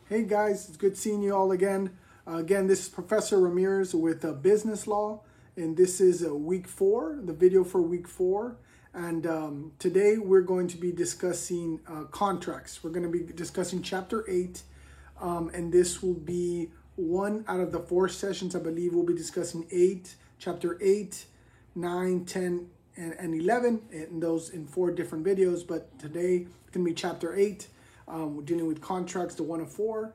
Hey guys, it's good seeing you all again. Again, this is Professor Ramirez with Business Law, and this is week 4, the video for week 4. And today we're going to be discussing contracts. We're going to be discussing Chapter 8, and this will be one out of the 4 sessions. I believe we'll be discussing Chapter 8, 9, 10, and 11, and those in 4 different videos. But today it's going to be Chapter 8. We're dealing with contracts, the 1 of 4.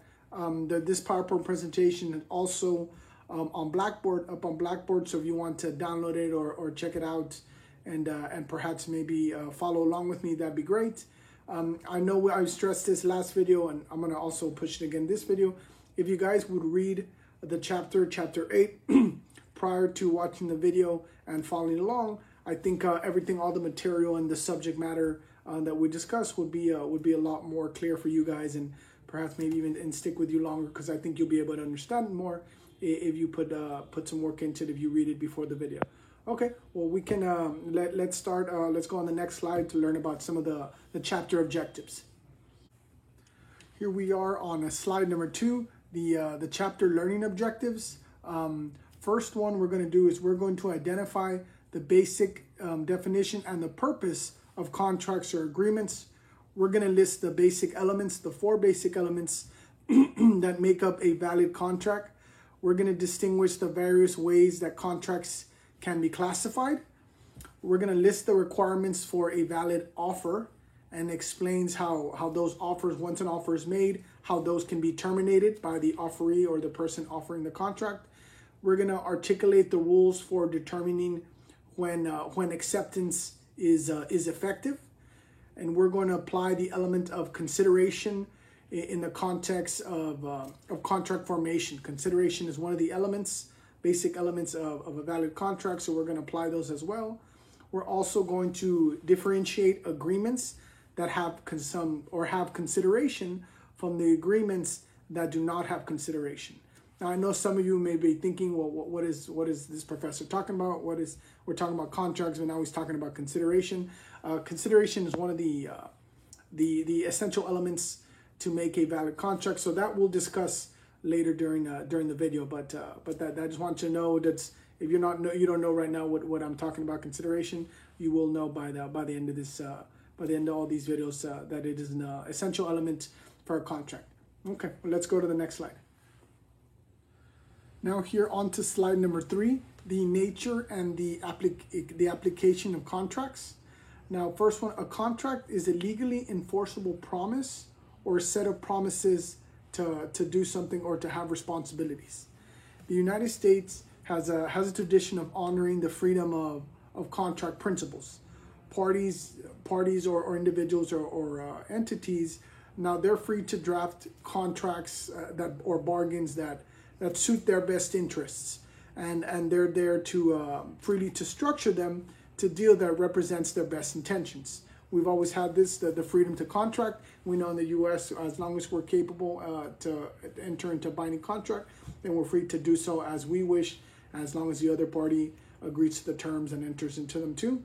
This PowerPoint presentation is also on Blackboard, up on Blackboard. So if you want to download it or check it out and perhaps maybe follow along with me, that'd be great. I know I stressed this last video, and I'm going to also push it again this video. If you guys would read the chapter 8, prior to watching the video and following along, I think everything, all the material and the subject matter that we discussed would be a lot more clear for you guys, and perhaps maybe even stick with you longer, because I think you'll be able to understand more if you put some work into it, if you read it before the video. Okay, well, we can let's start. Let's go on the next slide to learn about some of the chapter objectives. Here we are on slide number 2, the chapter learning objectives. First one we're going to do is we're going to identify the basic definition and the purpose of contracts or agreements. We're going to list the basic elements, the 4 basic elements that make up a valid contract. We're going to distinguish the various ways that contracts can be classified. We're going to list the requirements for a valid offer and explains how those offers, once an offer is made, how those can be terminated by the offeree or the person offering the contract. We're going to articulate the rules for determining when acceptance is effective, and we're going to apply the element of consideration in the context of contract formation. Consideration is one of the elements, basic elements of a valid contract, so we're going to apply those as well. We're also going to differentiate agreements that have have consideration from the agreements that do not have consideration. Now, I know some of you may be thinking, well, what is this professor talking about? We're talking about contracts, but now he's talking about consideration. Consideration is one of the essential elements to make a valid contract. So that we'll discuss later during the video. But that I just want you to know that if you don't know right now what I'm talking about consideration, you will know by the end of this by the end of all these videos that it is an essential element for a contract. Okay, well, let's go to the next slide. Now here on to slide number 3, the nature and the application of contracts. Now, first one, a contract is a legally enforceable promise or a set of promises to do something or to have responsibilities. The United States has a tradition of honoring the freedom of contract principles. Parties or individuals or entities, now they're free to draft contracts or bargains that suit their best interests, and they're there to freely to structure them to deal that represents their best intentions. We've always had this, the freedom to contract. We know in the U.S., as long as we're capable to enter into a binding contract, then we're free to do so as we wish, as long as the other party agrees to the terms and enters into them too.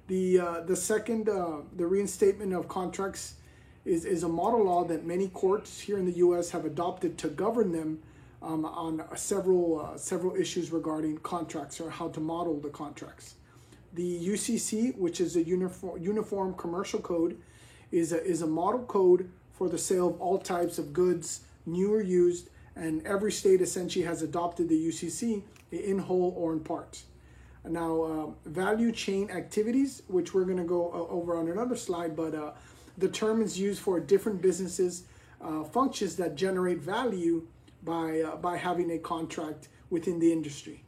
The second, the reinstatement of contracts is a model law that many courts here in the U.S. have adopted to govern them on several issues regarding contracts, or how to model the contracts. The UCC, which is a Uniform Commercial Code, is a model code for the sale of all types of goods, new or used, and every state essentially has adopted the UCC in whole or in part. Now, value chain activities, which we're going to go over on another slide, but the term is used for different businesses, functions that generate value by having a contract within the industry.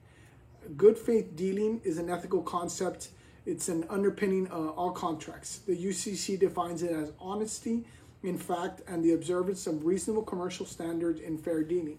Good faith dealing is an ethical concept. It's an underpinning all contracts. The UCC defines it as honesty in fact and the observance of reasonable commercial standards in fair dealing.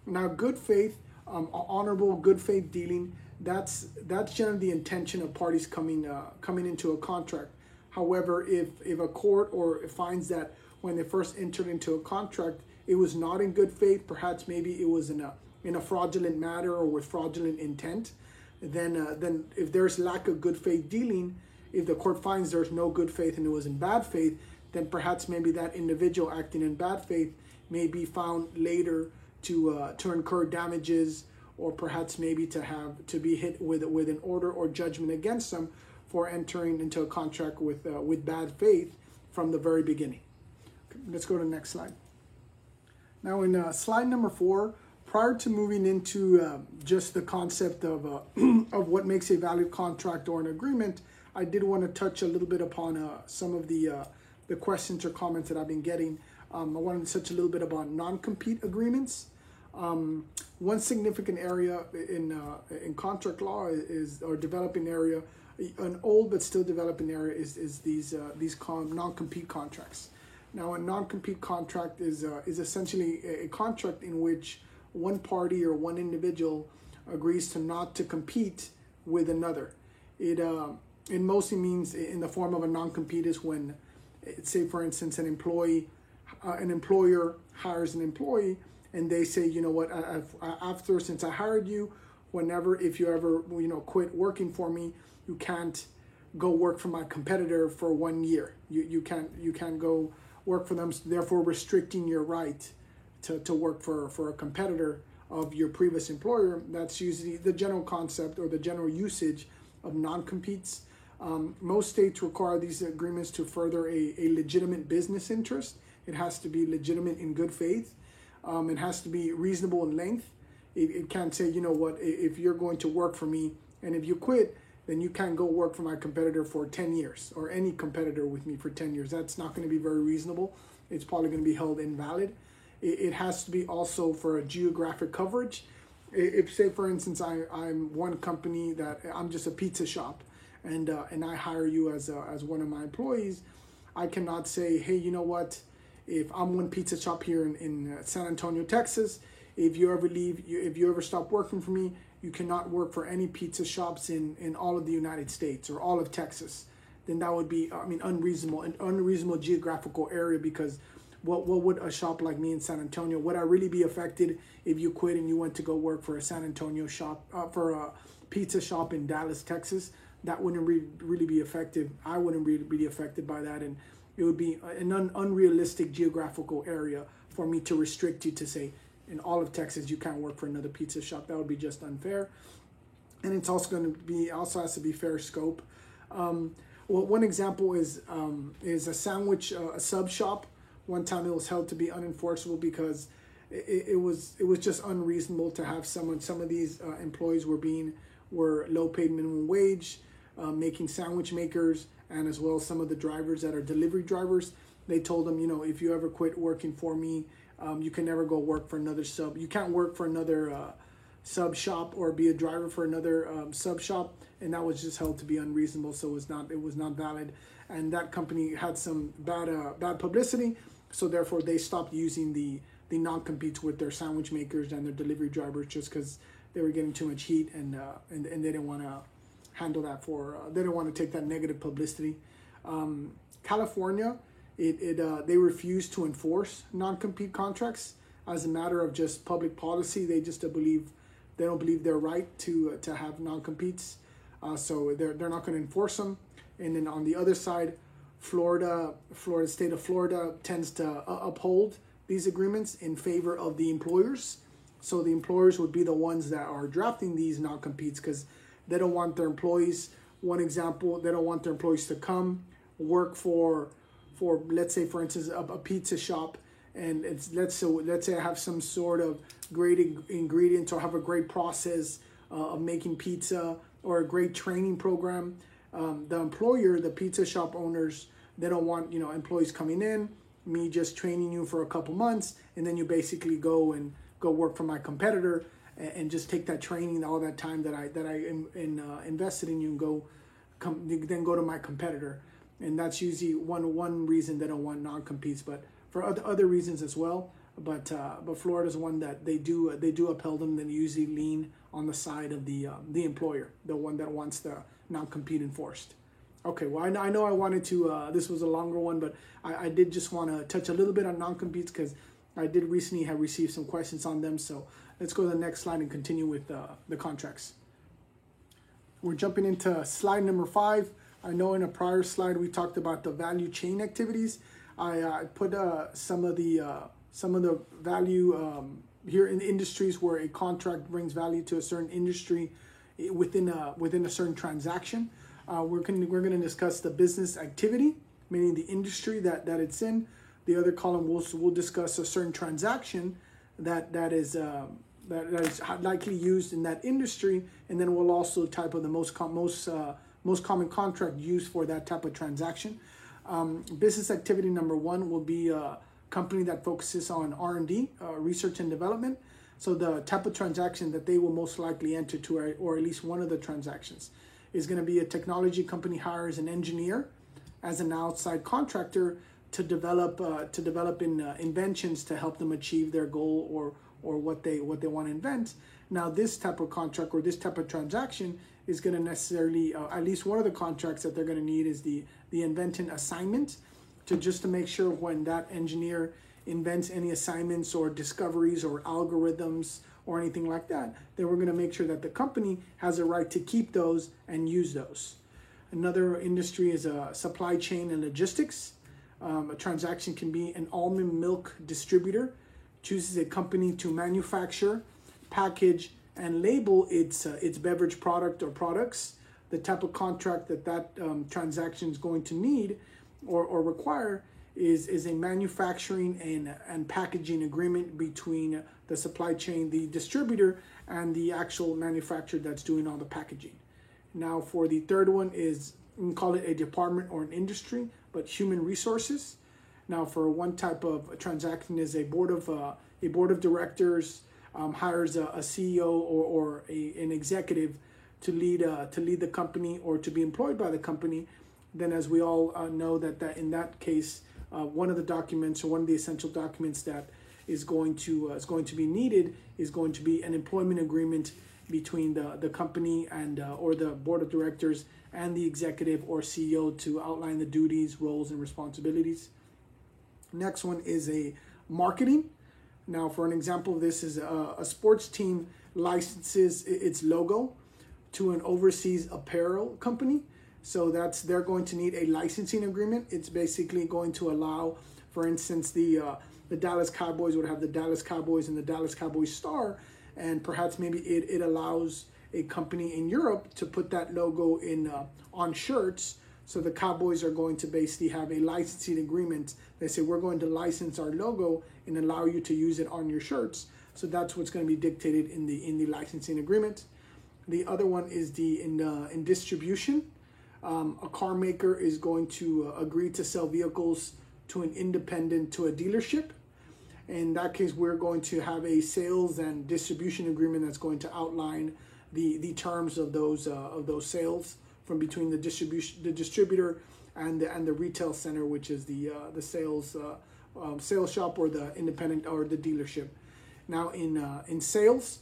Now, good faith, honorable good faith dealing, that's generally the intention of parties coming into a contract. However, if a court finds that when they first entered into a contract, it was not in good faith, perhaps maybe it was in a fraudulent matter or with fraudulent intent, then if there's lack of good faith dealing, if the court finds there's no good faith and it was in bad faith, then perhaps maybe that individual acting in bad faith may be found later to incur damages, or perhaps maybe to be hit with an order or judgment against them for entering into a contract with bad faith from the very beginning. Okay, let's go to the next slide. Now in slide number 4, prior to moving into just the concept of of what makes a valid contract or an agreement, I did want to touch a little bit upon some of the questions or comments that I've been getting. I wanted to touch a little bit about non-compete agreements. One significant area in contract law is, or developing area, an old but still developing area is these non-compete contracts. Now, a non-compete contract is essentially a contract in which one party or one individual agrees to not to compete with another. It mostly means in the form of a non-compete is when, say for instance, an employer hires an employee and they say, you know what, since I hired you, if you ever quit working for me, you can't go work for my competitor for 1 year. You can't go work for them, therefore restricting your right to work for a competitor of your previous employer. That's usually the general concept or the general usage of non-competes. Most states require these agreements to further a legitimate business interest. It has to be legitimate in good faith. It has to be reasonable in length. It can't say, you know what, if you're going to work for me and if you quit, then you can't go work for my competitor for 10 years or any competitor with me for 10 years. That's not going to be very reasonable. It's probably going to be held invalid. It has to be also for a geographic coverage. If, say, for instance, I'm one company that I'm just a pizza shop and I hire you as one of my employees, I cannot say, hey, you know what, if I'm one pizza shop here in San Antonio, Texas, if you ever stop working for me, you cannot work for any pizza shops in all of the United States or all of Texas. Then that would be, an unreasonable geographical area, because what would a shop like me in San Antonio, would I really be affected if you quit and you went to go work for a San Antonio shop, for a pizza shop in Dallas, Texas? That wouldn't really be effective. I wouldn't really be affected by that, and it would be an unrealistic geographical area for me to restrict you to say, in all of Texas, you can't work for another pizza shop. That would be just unfair. And it's also going to be, has to be fair scope. Well, one example is a sandwich, a sub shop. One time it was held to be unenforceable because it was just unreasonable to have some of these employees were low paid minimum wage, making sandwich makers, and as well as some of the drivers that are delivery drivers. They told them, if you ever quit working for me, you can never go work for another sub. You can't work for another sub shop or be a driver for another sub shop, and that was just held to be unreasonable. So it was not valid, and that company had some bad publicity. So therefore, they stopped using the non-competes with their sandwich makers and their delivery drivers, just because they were getting too much heat, and they didn't want to handle that they didn't want to take that negative publicity. California, they refuse to enforce non-compete contracts as a matter of just public policy. They don't believe they're right to have non-competes, so they're not going to enforce them. And then on the other side, state of Florida tends to uphold these agreements in favor of the employers. So the employers would be the ones that are drafting these non-competes, because they don't want their employees. One example, they don't want their employees to come work for let's say, for instance, a pizza shop, and let's say I have some sort of great ingredients or have a great process of making pizza or a great training program. The employer, the pizza shop owners, they don't want employees coming in, me just training you for a couple months, and then you basically go work for my competitor and just take that training, all that time that I invested in you, and then go to my competitor. And that's usually one reason they don't want non-competes, but for other reasons as well. But Florida's one that they do upheld them. Then usually lean on the side of the employer, the one that wants the non-compete enforced. Okay, well, I know I wanted to. This was a longer one, but I did just want to touch a little bit on non-competes because I did recently have received some questions on them. So let's go to the next slide and continue with the contracts. We're jumping into slide number 5. I know in a prior slide we talked about the value chain activities. I put some of the some of the value here in industries where a contract brings value to a certain industry within a certain transaction. We're going to discuss the business activity, meaning the industry that it's in. The other column we'll discuss a certain transaction that is likely used in that industry, and then we'll also type of the most common contract used for that type of transaction. Business activity number one will be a company that focuses on R&D, research and development. So the type of transaction that they will most likely enter to, or at least one of the transactions, is going to be a technology company hires an engineer as an outside contractor to develop inventions to help them achieve their goal or what they want to invent. Now, this type of contract or this type of transaction is going to necessarily, at least one of the contracts that they're going to need is the inventing assignment, to make sure when that engineer invents any assignments or discoveries or algorithms or anything like that, then we're going to make sure that the company has a right to keep those and use those. Another industry is supply chain and logistics. A transaction can be an almond milk distributor chooses a company to manufacture, package, and label its beverage product or products. The type of contract that transaction is going to need or require is a manufacturing and packaging agreement between the supply chain, the distributor, and the actual manufacturer that's doing all the packaging. Now, for the third one is, we can call it a department or an industry, but human resources. Now, for one type of transaction is a board of directors hires a CEO or an executive to lead the company or to be employed by the company. Then, as we all know, that in that case, one of the documents or one of the essential documents that is going to be needed is going to be an employment agreement between the company and or the board of directors and the executive or CEO to outline the duties, roles, and responsibilities. Next one is a marketing. Now, for an example of this is a sports team licenses its logo to an overseas apparel company. So they're going to need a licensing agreement. It's basically going to allow, for instance, the Dallas Cowboys would have the Dallas Cowboys and the Dallas Cowboys star, and perhaps maybe it allows a company in Europe to put that logo in on shirts. So the Cowboys are going to basically have a licensing agreement. They say, we're going to license our logo and allow you to use it on your shirts. So that's what's going to be dictated in the licensing agreement. The other one is in distribution. A car maker is going to agree to sell vehicles to an independent, to a dealership. In that case, we're going to have a sales and distribution agreement that's going to outline the terms of those sales from between the distributor and the retail center, which is the sales shop or the independent or the dealership. Now, in sales,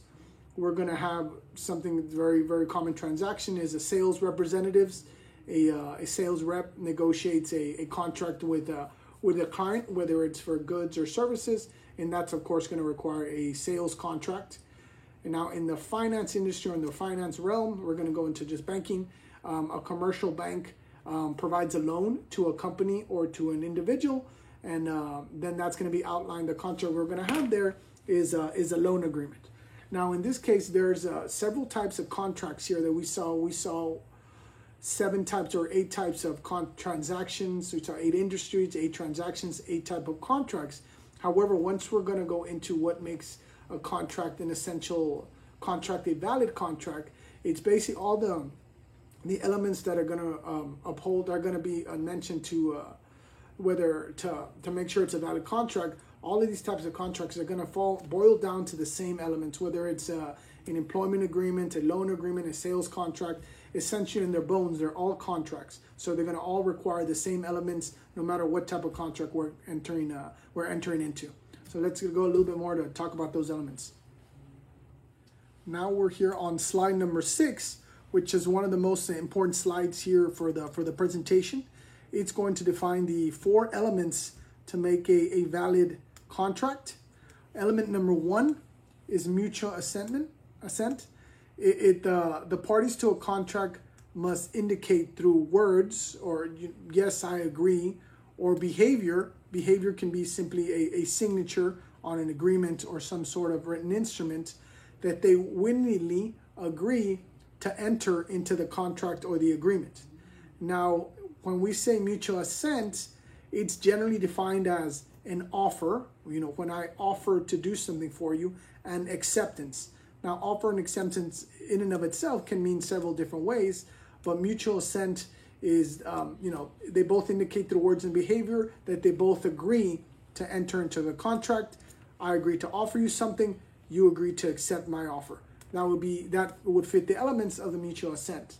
we're going to have something very, very common transaction is a sales representatives. A sales rep negotiates a contract with a client, whether it's for goods or services, and that's of course going to require a sales contract. And now in the finance industry or in the finance realm, we're going to go into just banking. A commercial bank provides a loan to a company or to an individual, and then that's going to be outlined. The contract we're going to have there is a loan agreement. Now in this case, there's several types of contracts here that we saw. We saw 7 types or 8 types of transactions. We saw 8 industries, 8 transactions, 8 type of contracts. However, once we're going to go into what makes a contract an essential contract, a valid contract, it's basically all the elements that are going to uphold are going to be mentioned to whether to make sure it's a valid contract. All of these types of contracts are going to boil down to the same elements, whether it's an employment agreement, a loan agreement, a sales contract. Essentially, in their bones, they're all contracts. So they're going to all require the same elements, no matter what type of contract we're entering into. So let's go a little bit more to talk about those elements. Now we're here on slide number 6, which is one of the most important slides here for the presentation. It's going to define the 4 elements to make a valid contract. Element number 1 is mutual assent. The parties to a contract must indicate through words or yes, I agree, or behavior behavior can be simply a signature on an agreement or some sort of written instrument that they willingly agree to enter into the contract or the agreement. Now, when we say mutual assent, it's generally defined as an offer, when I offer to do something for you, and acceptance. Now, offer and acceptance in and of itself can mean several different ways, but mutual assent is, they both indicate through words and behavior that they both agree to enter into the contract. I agree to offer you something, you agree to accept my offer. That would fit the elements of the mutual assent.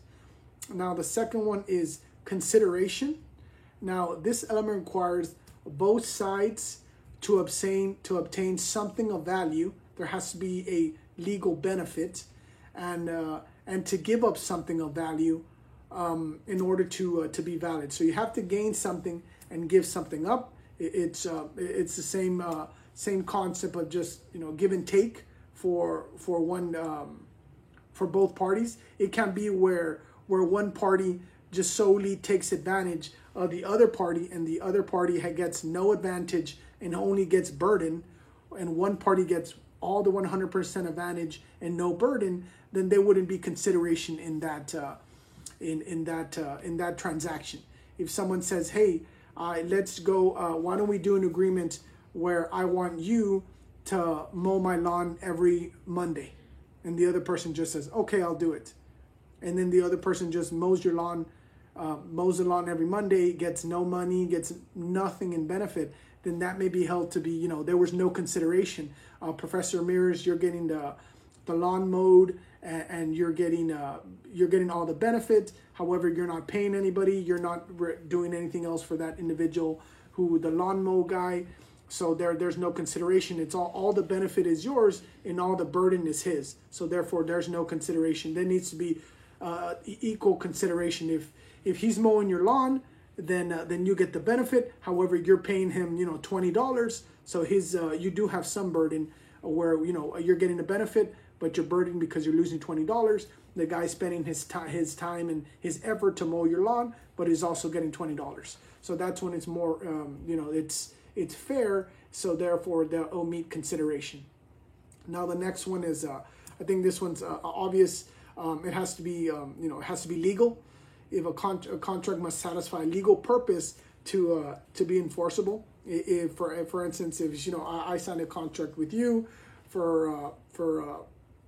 Now, the second one is consideration. Now, this element requires both sides to obtain something of value. There has to be a legal benefit, and to give up something of value in order to be valid. So you have to gain something and give something up. It's the same concept of just give and take for both parties. It can be where one party just solely takes advantage of the other party, and the other party gets no advantage and only gets burden, and one party gets all the 100% advantage and no burden. Then there wouldn't be consideration in that in that transaction. If someone says, "Hey, let's go. Why don't we do an agreement where I want you to mow my lawn every Monday," and the other person just says, "Okay, I'll do it," and then the other person just mows the lawn every Monday, gets no money, gets nothing in benefit, then that may be held to be, there was no consideration. Professor Ramirez, you're getting the lawn mowed, and you're getting all the benefit. However, you're not paying anybody. You're not doing anything else for that individual the lawn mow guy. So there's no consideration. It's all the benefit is yours and all the burden is his. So therefore, there's no consideration. There needs to be equal consideration. If he's mowing your lawn, then you get the benefit. However, you're paying him $20. So you do have some burden where you're getting the benefit, but you're burdened because you're losing $20. The guy's spending his time and his effort to mow your lawn, but he's also getting $20. So that's when it's more it's fair. So therefore, they'll meet consideration. Now the next one is I think this one's obvious. It has to be it has to be legal. If a contract must satisfy a legal purpose to be enforceable. If for instance, if I signed a contract with you for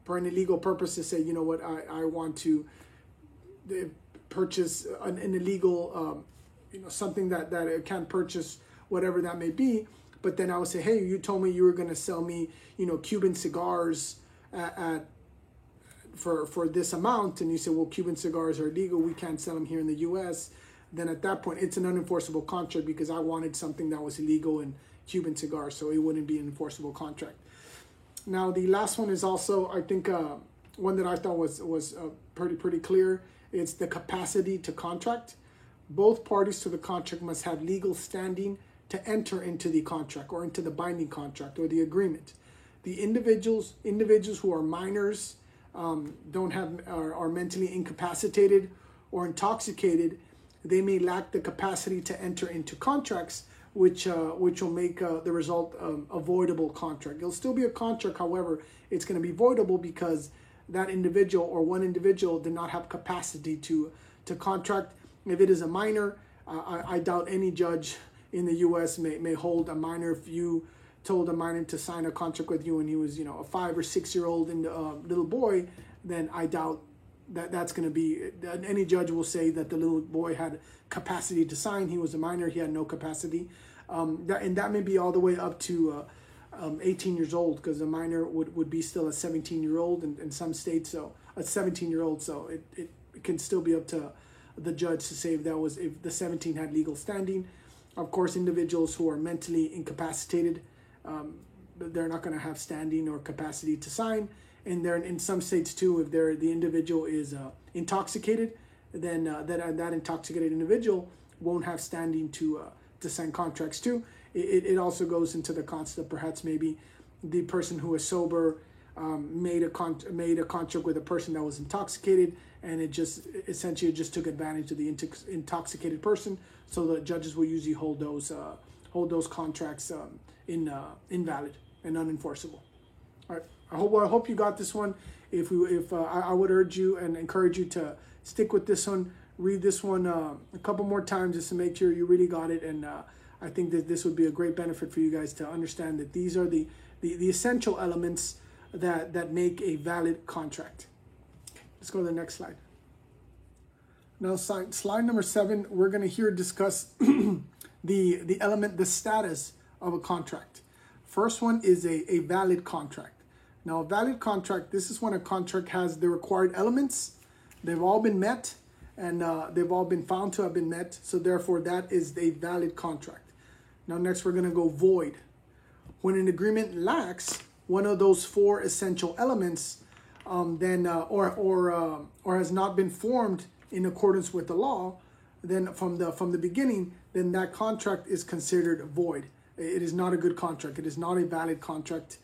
an illegal purpose to say, I want to purchase an illegal something that it can't purchase, whatever that may be. But then I would say, hey, you told me you were going to sell me Cuban cigars for this amount, and you say, well, Cuban cigars are illegal, we can't sell them here in the U.S., then at that point, it's an unenforceable contract because I wanted something that was illegal in Cuban cigars, so it wouldn't be an enforceable contract. Now, the last one is also, I think, one that I thought was pretty clear. It's the capacity to contract. Both parties to the contract must have legal standing to enter into the contract or into the binding contract or the agreement. The individuals who are minors, are mentally incapacitated or intoxicated, they may lack the capacity to enter into contracts, which will make the result a voidable contract. It'll still be a contract, however, it's going to be voidable because that individual or one individual did not have capacity to contract. If it is a minor, I doubt any judge in the U.S. may hold a minor. If you told a minor to sign a contract with you and he was, a 5 or 6 year old little boy, then I doubt that's going to be, any judge will say that the little boy had capacity to sign. He was a minor, he had no capacity. That may be all the way up to 18 years old, because a minor would be still a 17-year-old in some states, so a 17-year-old. So it can still be up to the judge to say if the 17 had legal standing. Of course, individuals who are mentally incapacitated, they're not going to have standing or capacity to sign. And they're in some states too, if the individual is intoxicated, then that intoxicated individual won't have standing to sign contracts too. It also goes into the concept perhaps maybe the person who is sober made a contract with a person that was intoxicated, and it just essentially took advantage of the intoxicated person. So the judges will usually hold contracts invalid and unenforceable. All right. I hope you got this one. I would urge you and encourage you to stick with this one. Read this one a couple more times just to make sure you really got it. And I think that this would be a great benefit for you guys to understand that these are the essential elements that make a valid contract. Let's go to the next slide. Now, slide number 7, we're going to discuss the status of a contract. First one is a valid contract. Now, a valid contract, this is when a contract has the required elements. They've all been met, and they've all been found to have been met. So therefore, that is a valid contract. Now, next, we're going to go void. When an agreement lacks one of those 4 essential elements, or has not been formed in accordance with the law, then from the beginning, then that contract is considered void. It is not a good contract. It is not a valid contract.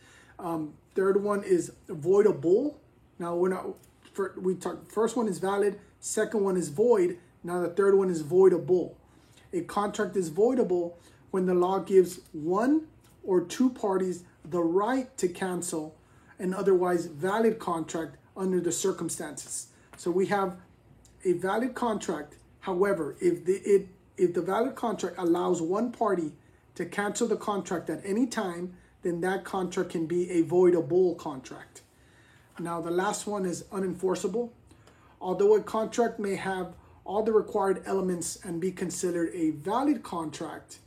Third one is voidable. Now first one is valid, second one is void. Now the third one is voidable. A contract is voidable when the law gives one or two parties the right to cancel an otherwise valid contract under the circumstances. So we have a valid contract. However, if the valid contract allows one party to cancel the contract at any time, then that contract can be a voidable contract. Now, the last one is unenforceable. Although a contract may have all the required elements and be considered a valid contract,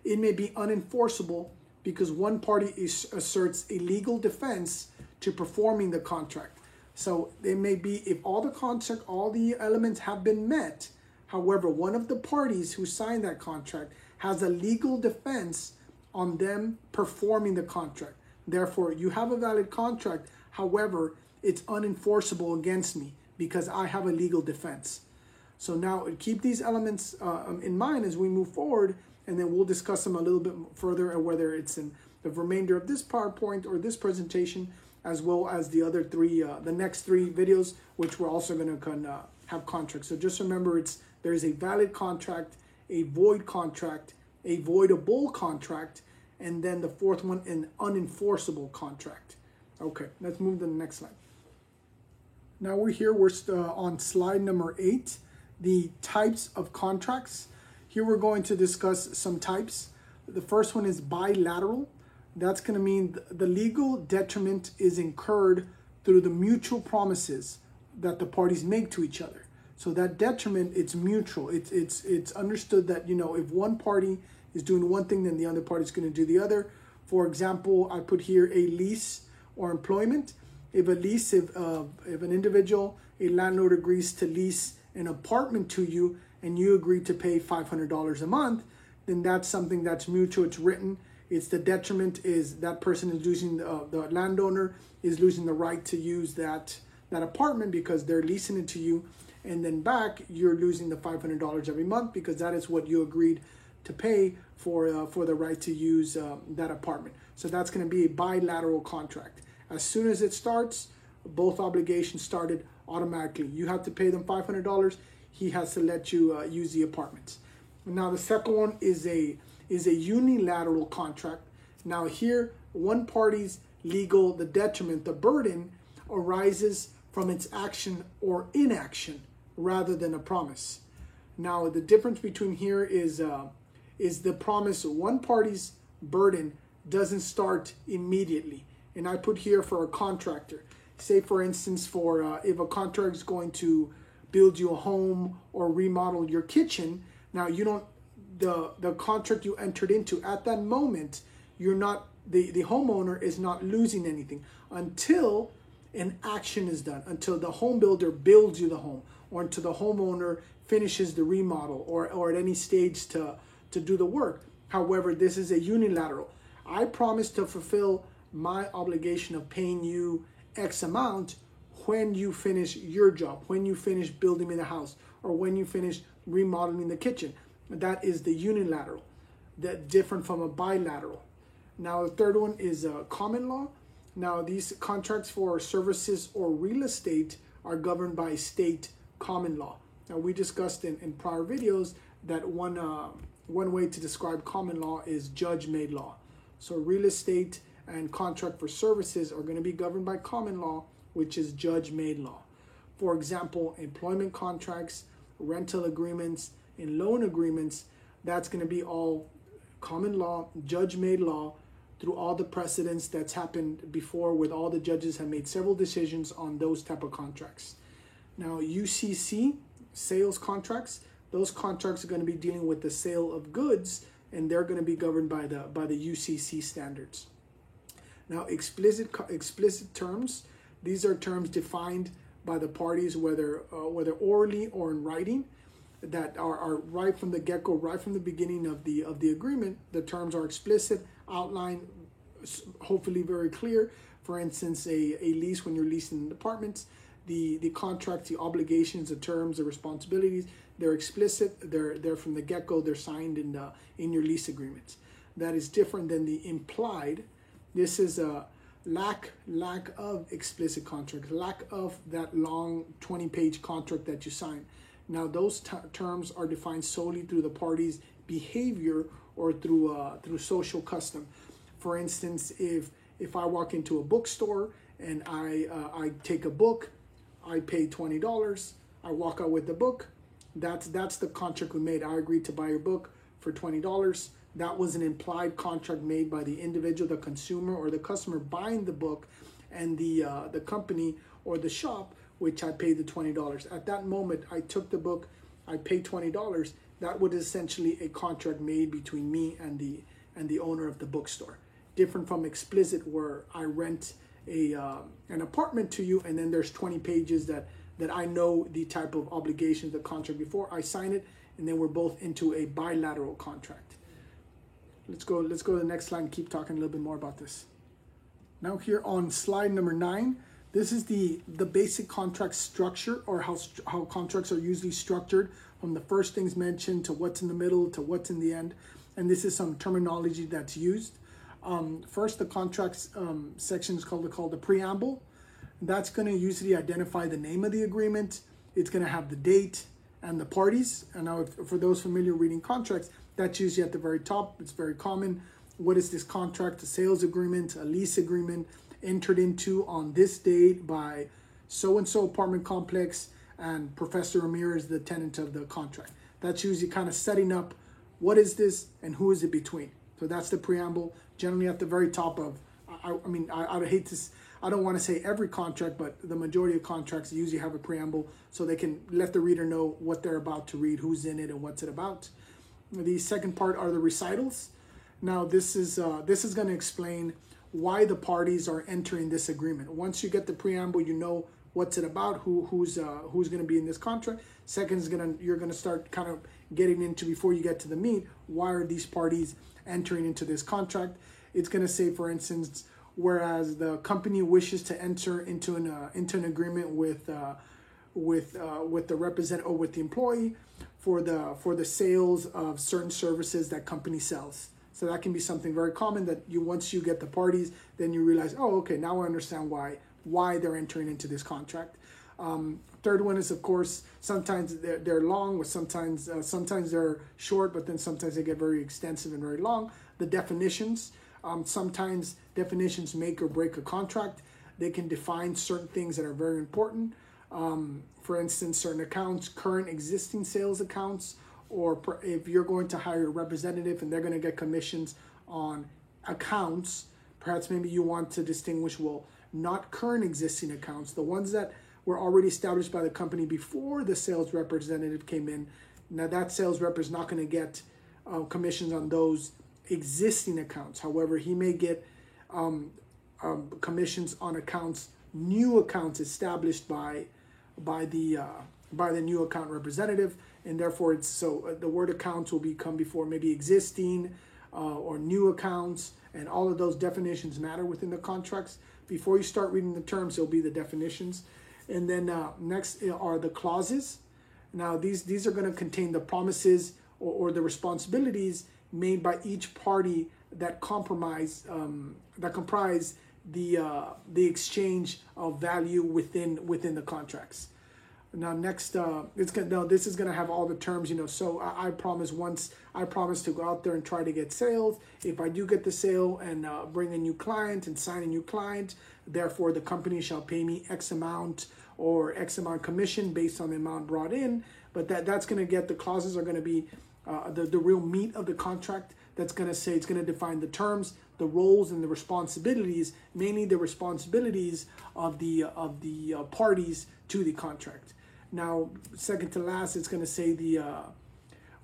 it may be unenforceable because one party asserts a legal defense to performing the contract. So it may be if all the elements have been met. However, one of the parties who signed that contract has a legal defense on them performing the contract. Therefore, you have a valid contract. However, it's unenforceable against me because I have a legal defense. So now keep these elements in mind as we move forward, and then we'll discuss them a little bit further, whether it's in the remainder of this PowerPoint or this presentation, as well as the other the next 3 videos, which we're also going to have contracts. So just remember, there's a valid contract, a void contract, a voidable contract, and then the fourth one, an unenforceable contract. Okay, let's move to the next slide. Now we're on slide number 8, the types of contracts. Here we're going to discuss some types. The first one is bilateral. That's going to mean the legal detriment is incurred through the mutual promises that the parties make to each other. So that detriment, it's mutual. It's understood that, if one party is doing one thing, then the other party is going to do the other. For example, I put here a lease or employment. If an individual, a landlord agrees to lease an apartment to you and you agree to pay $500 a month, then that's something that's mutual. It's written. It's the detriment is that person is losing, the landowner is losing the right to use that apartment because they're leasing it to you. And then back, you're losing the $500 every month because that is what you agreed to pay for the right to use that apartment. So that's going to be a bilateral contract. As soon as it starts, both obligations started automatically. You have to pay them $500. He has to let you use the apartments. Now the second one is a unilateral contract. Now here, one party's the detriment, the burden arises from its action or inaction rather than a promise. Now the difference between here is the promise. One party's burden doesn't start immediately. And I put here for a contractor. Say for instance, if a contractor is going to build you a home or remodel your kitchen, now you don't, the contract you entered into at that moment, you're not, the homeowner is not losing anything until an action is done, until the home builder builds you the home, or until the homeowner finishes the remodel, or at any stage to do the work. However, this is a unilateral. I promise to fulfill my obligation of paying you X amount when you finish your job, when you finish building me the house, or when you finish remodeling the kitchen. That is the unilateral, that different from a bilateral. Now the third one is common law. Now these contracts for services or real estate are governed by state common law. Now we discussed in prior videos that one one way to describe common law is judge-made law. So real estate and contract for services are going to be governed by common law, which is judge-made law. For example, employment contracts, rental agreements, and loan agreements, that's going to be all common law, judge-made law, through all the precedents that's happened before, with all the judges have made several decisions on those type of contracts. Now, UCC, sales contracts, those contracts are going to be dealing with the sale of goods, and they're going to be governed by the UCC standards. Now, explicit terms, these are terms defined by the parties, whether orally or in writing, that are right from the get-go, right from the beginning of the agreement. The terms are explicit, outlined, hopefully very clear. For instance, a lease, when you're leasing apartments, the contract, the obligations, the terms, the responsibilities, they're explicit. They're from the get-go. They're signed in your lease agreements. That is different than the implied. This is a lack of explicit contract, lack of that long 20-page contract that you sign. Now, those terms are defined solely through the parties' behavior or through social custom. For instance, if I walk into a bookstore and I take a book, I pay $20. I walk out with the book. That's the contract we made. I agreed to buy your book for $20. That was an implied contract made by the individual, the consumer, or the customer buying the book, and the company or the shop, which I paid the $20. At that moment, I took the book, I paid $20. That was essentially a contract made between me and the owner of the bookstore. Different from explicit, where I rent an apartment to you, and then there's 20 pages that I know the type of obligations, the contract before I sign it, and then we're both into a bilateral contract. Let's go to the next slide and keep talking a little bit more about this. Now here on slide number 9, this is the basic contract structure, or how contracts are usually structured, from the first things mentioned to what's in the middle to what's in the end. And this is some terminology that's used. First, the contracts section is called the preamble. That's going to usually identify the name of the agreement. It's going to have the date and the parties. And now, for those familiar reading contracts, that's usually at the very top. It's very common. What is this contract? A sales agreement, a lease agreement, entered into on this date by so-and-so apartment complex, and Professor Ramirez, the tenant of the contract. That's usually kind of setting up what is this and who is it between. So that's the preamble, generally at the very top of, I hate to, I don't want to say every contract, but the majority of contracts usually have a preamble, so they can let the reader know what they're about to read, who's in it, and what's it about. The second part are the recitals. Now, this is going to explain why the parties are entering this agreement. Once you get the preamble, you know what's it about, who's going to be in this contract. Second is you're going to start kind of getting into, before you get to the meat, why are these parties entering into this contract. It's going to say, for instance, whereas the company wishes to enter into an agreement with the representative or with the employee for the sales of certain services that company sells. So that can be something very common, that once you get the parties, then you realize, oh, okay, now I understand why they're entering into this contract. Third one is, of course, sometimes they're long, or sometimes they're short, but then sometimes they get very extensive and very long. The definitions, sometimes definitions make or break a contract. They can define certain things that are very important. For instance, certain accounts, current existing sales accounts, or if you're going to hire a representative and they're going to get commissions on accounts, perhaps maybe you want to distinguish, well, not current existing accounts, the ones that were already established by the company before the sales representative came in. Now that sales rep is not going to get commissions on those existing accounts. However, he may get commissions on accounts, new accounts established by the new account representative, and therefore the word accounts will come before maybe existing or new accounts, and all of those definitions matter within the contracts. Before you start reading the terms, there'll be the definitions. And then next are the clauses. Now these are going to contain the promises or the responsibilities made by each party that comprise the exchange of value within the contracts. Now next, this is gonna have all the terms, So I promise to go out there and try to get sales. If I do get the sale and bring a new client and sign a new client, therefore the company shall pay me X amount or X amount commission based on the amount brought in. But that's gonna get, the clauses are gonna be the real meat of the contract. That's gonna say, it's gonna define the terms, the roles, and the responsibilities, mainly the responsibilities of the parties to the contract. Now, second to last, it's going to say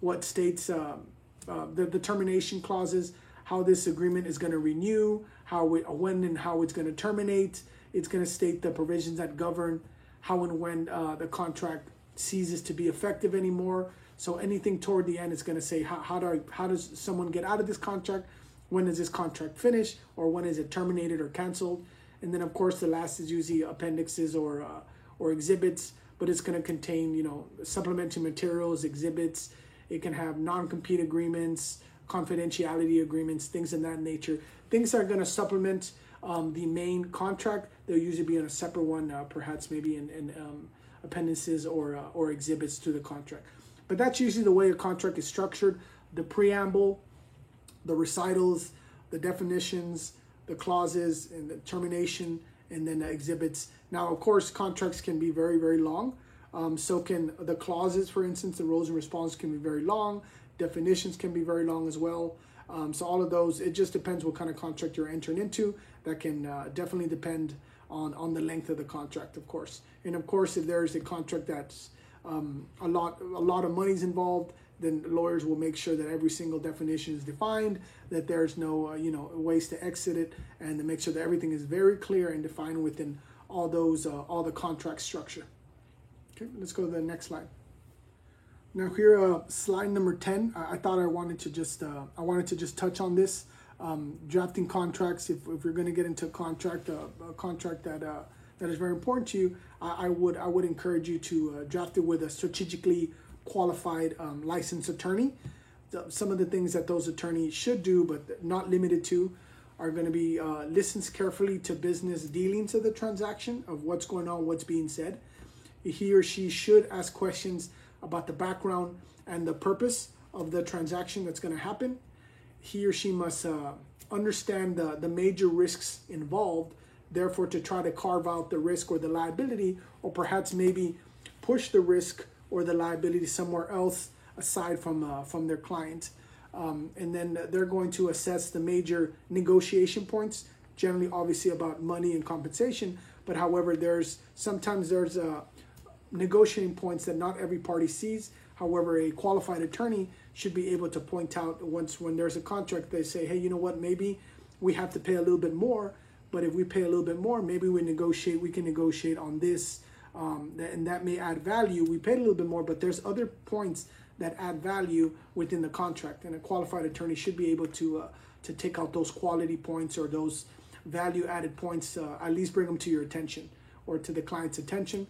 what states the termination clauses, how this agreement is going to renew, when and how it's going to terminate. It's going to state the provisions that govern how and when the contract ceases to be effective anymore. So anything toward the end is going to say how does someone get out of this contract, when does this contract finish, or when is it terminated or canceled. And then of course the last is usually appendixes or exhibits, but it's going to contain, supplementary materials, exhibits. It can have non-compete agreements, confidentiality agreements, things of that nature. Things that are going to supplement the main contract. They'll usually be in a separate one, perhaps maybe in appendices or exhibits to the contract. But that's usually the way a contract is structured. The preamble, the recitals, the definitions, the clauses, and the termination, and then the exhibits. Now, of course, contracts can be very, very long. So can the clauses, for instance, the roles and responses can be very long. Definitions can be very long as well. So all of those, it just depends what kind of contract you're entering into. That can definitely depend on the length of the contract, of course. And of course, if there's a contract that's a lot of money's involved, then lawyers will make sure that every single definition is defined, that there's no ways to exit it, and to make sure that everything is very clear and defined within all the contract structure. Okay, let's go to the next slide. Now here, slide number 10. I thought I wanted to just touch on this. Drafting contracts. If you're going to get into a contract that is very important to you, I would encourage you to draft it with a strategically qualified licensed attorney. Some of the things that those attorneys should do, but not limited to, are going to be listens carefully to business dealings of the transaction, of what's going on, what's being said. He or she should ask questions about the background and the purpose of the transaction that's going to happen. He or she must understand the major risks involved, therefore to try to carve out the risk or the liability, or perhaps maybe push the risk or the liability somewhere else aside from their client. And then they're going to assess the major negotiation points, generally obviously about money and compensation, but however sometimes there's negotiating points that not every party sees. However, a qualified attorney should be able to point out when there's a contract, they say, hey, you know what, maybe we have to pay a little bit more, but if we pay a little bit more, maybe we can negotiate on this, and that may add value. We paid a little bit more, but there's other points that add value within the contract, and a qualified attorney should be able to take out those quality points or those value added points, at least bring them to your attention or to the client's attention.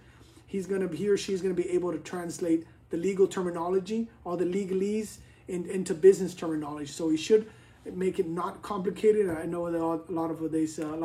He or she is going to be able to translate the legal terminology or the legalese into business terminology. So he should make it not complicated. I know that a lot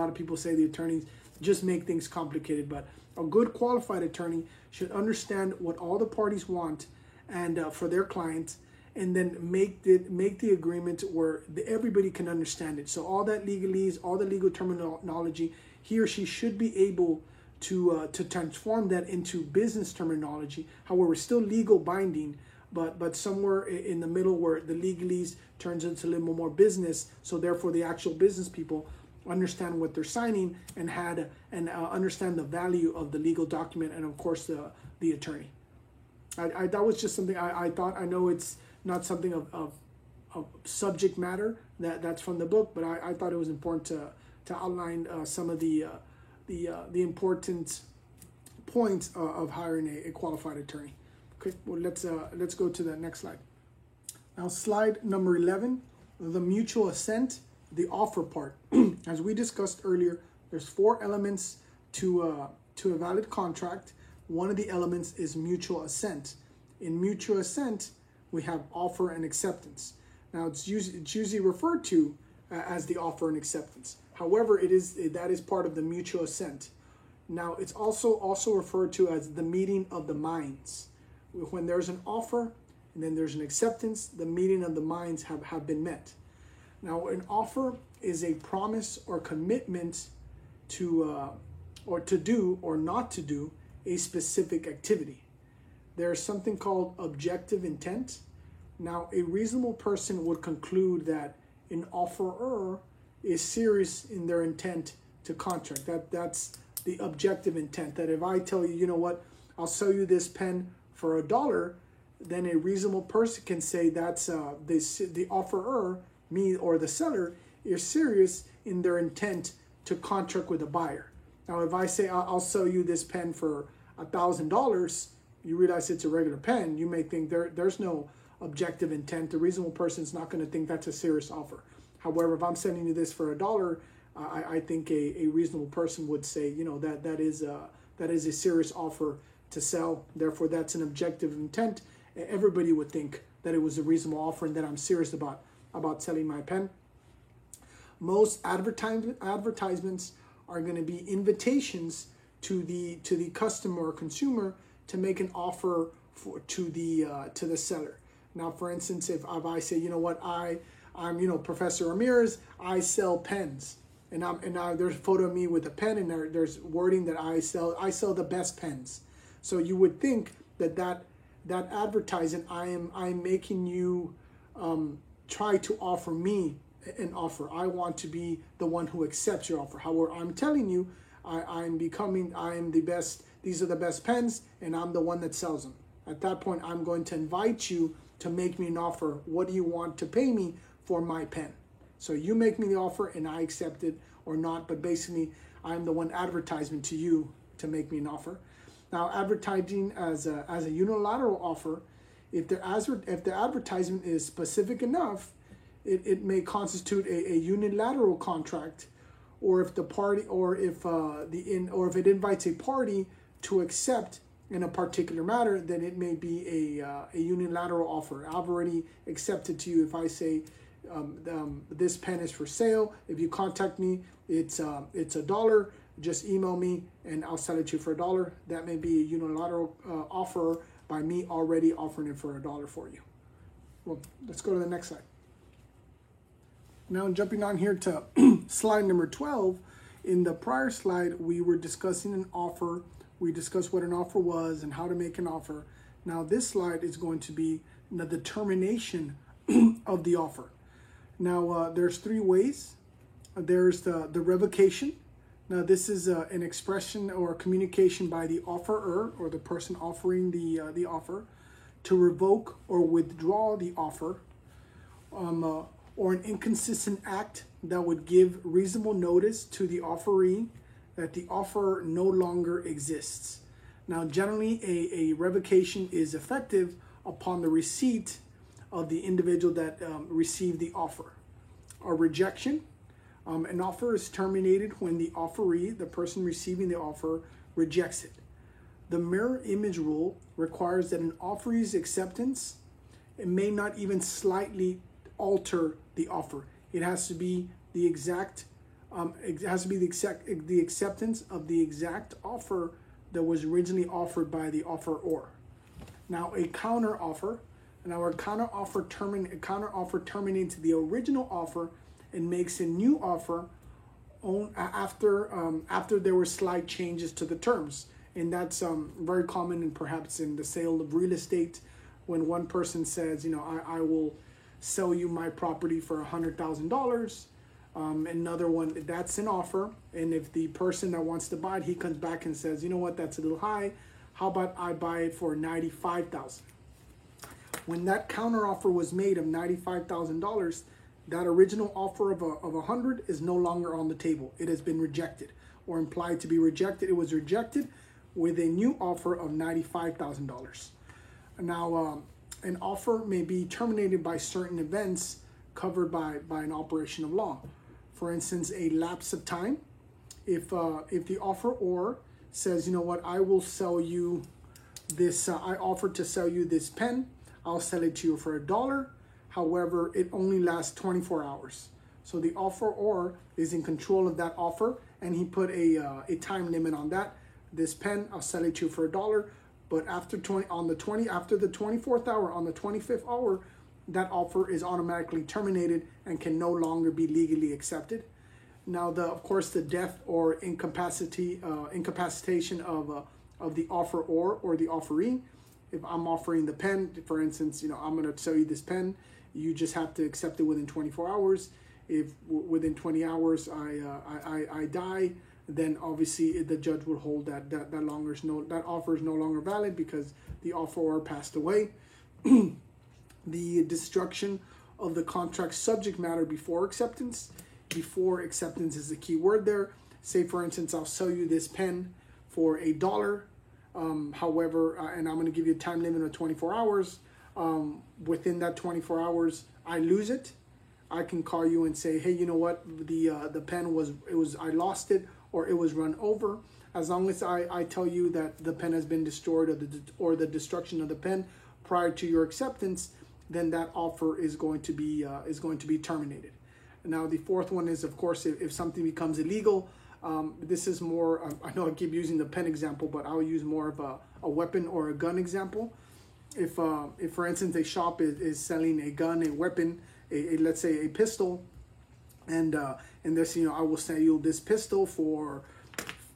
of people say the attorneys just make things complicated, but a good qualified attorney should understand what all the parties want and for their clients, and then make the agreement where everybody can understand it. So all that legalese, all the legal terminology, he or she should be able to transform that into business terminology. However, still legal binding, but somewhere in the middle where the legalese turns into a little more business. So therefore, the actual business people understand what they're signing and understand the value of the legal document, and of course the attorney. That was just something I thought. I know it's not something of subject matter that's from the book, but I thought it was important to outline some of the important points of hiring a qualified attorney. Okay, well let's go to the next slide. Now, slide number 11, the mutual assent, the offer part. As we discussed earlier, there's 4 elements to a valid contract. One of the elements is mutual assent. In mutual assent, we have offer and acceptance. Now, it's usually referred to as the offer and acceptance. However, that is part of the mutual assent. Now, it's also referred to as the meeting of the minds. When there's an offer and then there's an acceptance, the meeting of the minds have been met. Now, an offer is a promise or commitment to or to do or not to do a specific activity. There's something called objective intent. Now, a reasonable person would conclude that an offerer is serious in their intent to contract. That's the objective intent. That if I tell you, you know what, I'll sell you this pen for $1, then a reasonable person can say that's the offerer, me or the seller, is serious in their intent to contract with a buyer. Now, if I say I'll sell you this pen for $1,000, you realize it's a regular pen. You may think there's no objective intent. The reasonable person is not going to think that's a serious offer. However, if I'm sending you this for $1, I think a reasonable person would say, you know, that is a serious offer to sell. Therefore, that's an objective intent. Everybody would think that it was a reasonable offer and that I'm serious about selling my pen. Most advertisements are going to be invitations to the customer or consumer to make an offer to the seller. Now, for instance, if I say, you know what, I'm you know, Professor Ramirez, I sell pens, and there's a photo of me with a pen, and there's wording that I sell the best pens. So you would think that advertising, I'm making you try to offer me an offer. I want to be the one who accepts your offer. However, I'm telling you, I am the best. These are the best pens, and I'm the one that sells them. At that point, I'm going to invite you to make me an offer. What do you want to pay me for my pen? So you make me the offer, and I accept it or not. But basically, I'm the one advertising to you to make me an offer. Now, advertising as a unilateral offer, if the advertisement is specific enough, it may constitute a unilateral contract, or if the party, or if it invites a party to accept in a particular matter, then it may be a unilateral offer. I've already accepted to you. If I say this pen is for sale, if you contact me, it's $1. Just email me and I'll sell it to you for $1. That may be a unilateral offer by me already offering it for $1 for you. Well, let's go to the next slide. Now, jumping on here to slide number 12. In the prior slide, we were discussing an offer. We discussed what an offer was and how to make an offer. Now, this slide is going to be the determination of the offer. Now, there's three ways. There's the revocation. Now, this is an expression or communication by the offerer or the person offering the offer to revoke or withdraw the offer, or an inconsistent act that would give reasonable notice to the offeree that the offer no longer exists. Now, generally, a revocation is effective upon the receipt of the individual that received the offer. A rejection. An offer is terminated when the offeree, the person receiving the offer, rejects it. The mirror image rule requires that an offeree's acceptance, it may not even slightly alter the offer. It has to be the exact. It has to be the acceptance of the exact offer that was originally offered by the offeror. Now, a counter offer. Now, a counter offer terminates the original offer and makes a new offer after there were slight changes to the terms. And that's very common, and perhaps in the sale of real estate, when one person says, you know, I will sell you my property for $100,000. Another one, that's an offer. And if the person that wants to buy it, he comes back and says, you know what, that's a little high. How about I buy it for $95,000? When that counter offer was made of $95,000, that original offer of $100 is no longer on the table. It has been rejected, or implied to be rejected. It was rejected with a new offer of $95,000. Now, an offer may be terminated by certain events covered by an operation of law. For instance, a lapse of time. If the offeror says, you know what, I will sell you this, I offer to sell you this pen. I'll sell it to you for $1. However, it only lasts 24 hours. So the offeror is in control of that offer, and he put a time limit on that. this pen, I'll sell it to you for $1. But after the 24th hour, on the 25th hour, that offer is automatically terminated and can no longer be legally accepted. Now, of course, the death or incapacitation of the offeror or the offeree. If I'm offering the pen, for instance, I'm going to sell you this pen. You just have to accept it within 24 hours. If within 20 hours I die, then obviously the judge would hold that offer is no longer valid because the offeror passed away. The destruction of the contract subject matter before acceptance. Before acceptance is the key word there. Say, for instance, I'll sell you this pen for $1. However, and I'm going to give you a time limit of 24 hours. Within that 24 hours, I lose it. I can call you and say, hey, you know what? The pen I lost it, or it was run over. As long as I tell you that the pen has been destroyed or the destruction of the pen prior to your acceptance, then that offer is going to be terminated. Now, the fourth one is, of course, if something becomes illegal. This is more, I know I keep using the pen example, but I'll use more of a weapon or a gun example. If for instance, a shop is selling a gun, a weapon, let's say a pistol, and this, I will sell you this pistol for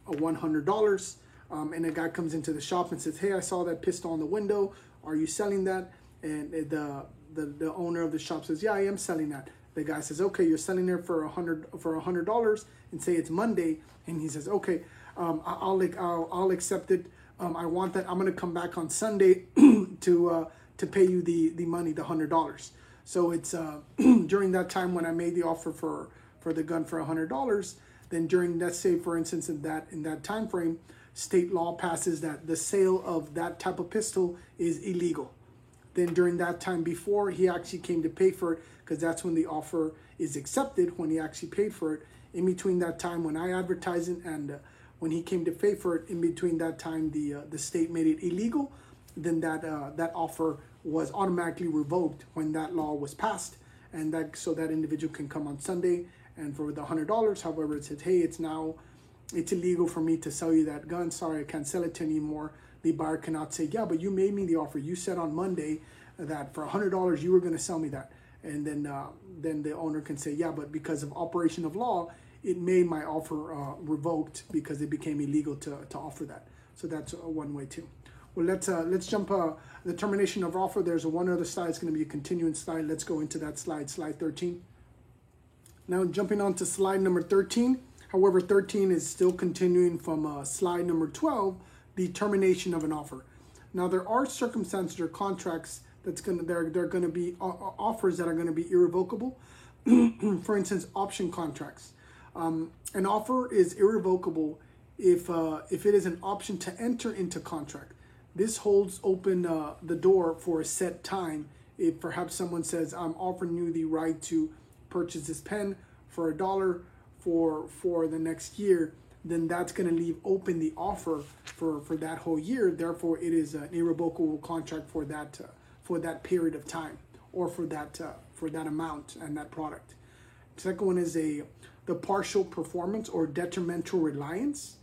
$100, and a guy comes into the shop and says, hey, I saw that pistol on the window. Are you selling that? And the owner of the shop says, yeah, I am selling that. The guy says, okay, you're selling it for $100, and say it's Monday, and he says, okay, I'll accept it. I want that. I'm gonna come back on Sunday to pay you the money, the $100. So it's during that time when I made the offer for the gun for $100. Then during, let's say, for instance, in that time frame, state law passes that the sale of that type of pistol is illegal. Then during that time before he actually came to pay for it, because that's when the offer is accepted, when he actually paid for it. In between that time when I advertised it and when he came to pay for it, in between that time the state made it illegal, then that offer was automatically revoked when that law was passed, and so that individual can come on Sunday and for the $100. However, it says, hey, it's illegal for me to sell you that gun. Sorry, I can't sell it to you anymore. The buyer cannot say, yeah, but you made me the offer. You said on Monday that for $100 you were going to sell me that. And then the owner can say, yeah, but because of operation of law, it made my offer revoked because it became illegal to offer that. So that's one way too. Well, let's jump the termination of offer. There's one other slide. It's going to be a continuing slide. Let's go into that slide 13. Now jumping on to slide number 13. However, 13 is still continuing from slide number 12, the termination of an offer. Now there are circumstances or contracts they're going to be offers that are going to be irrevocable. For instance, option contracts. An offer is irrevocable if it is an option to enter into contract. This holds open the door for a set time. If perhaps someone says, I'm offering you the right to purchase this pen for $1 for the next year, then that's going to leave open the offer for that whole year. Therefore, it is an irrevocable contract for that period of time, or for that amount and that product. The second one is the partial performance or detrimental reliance.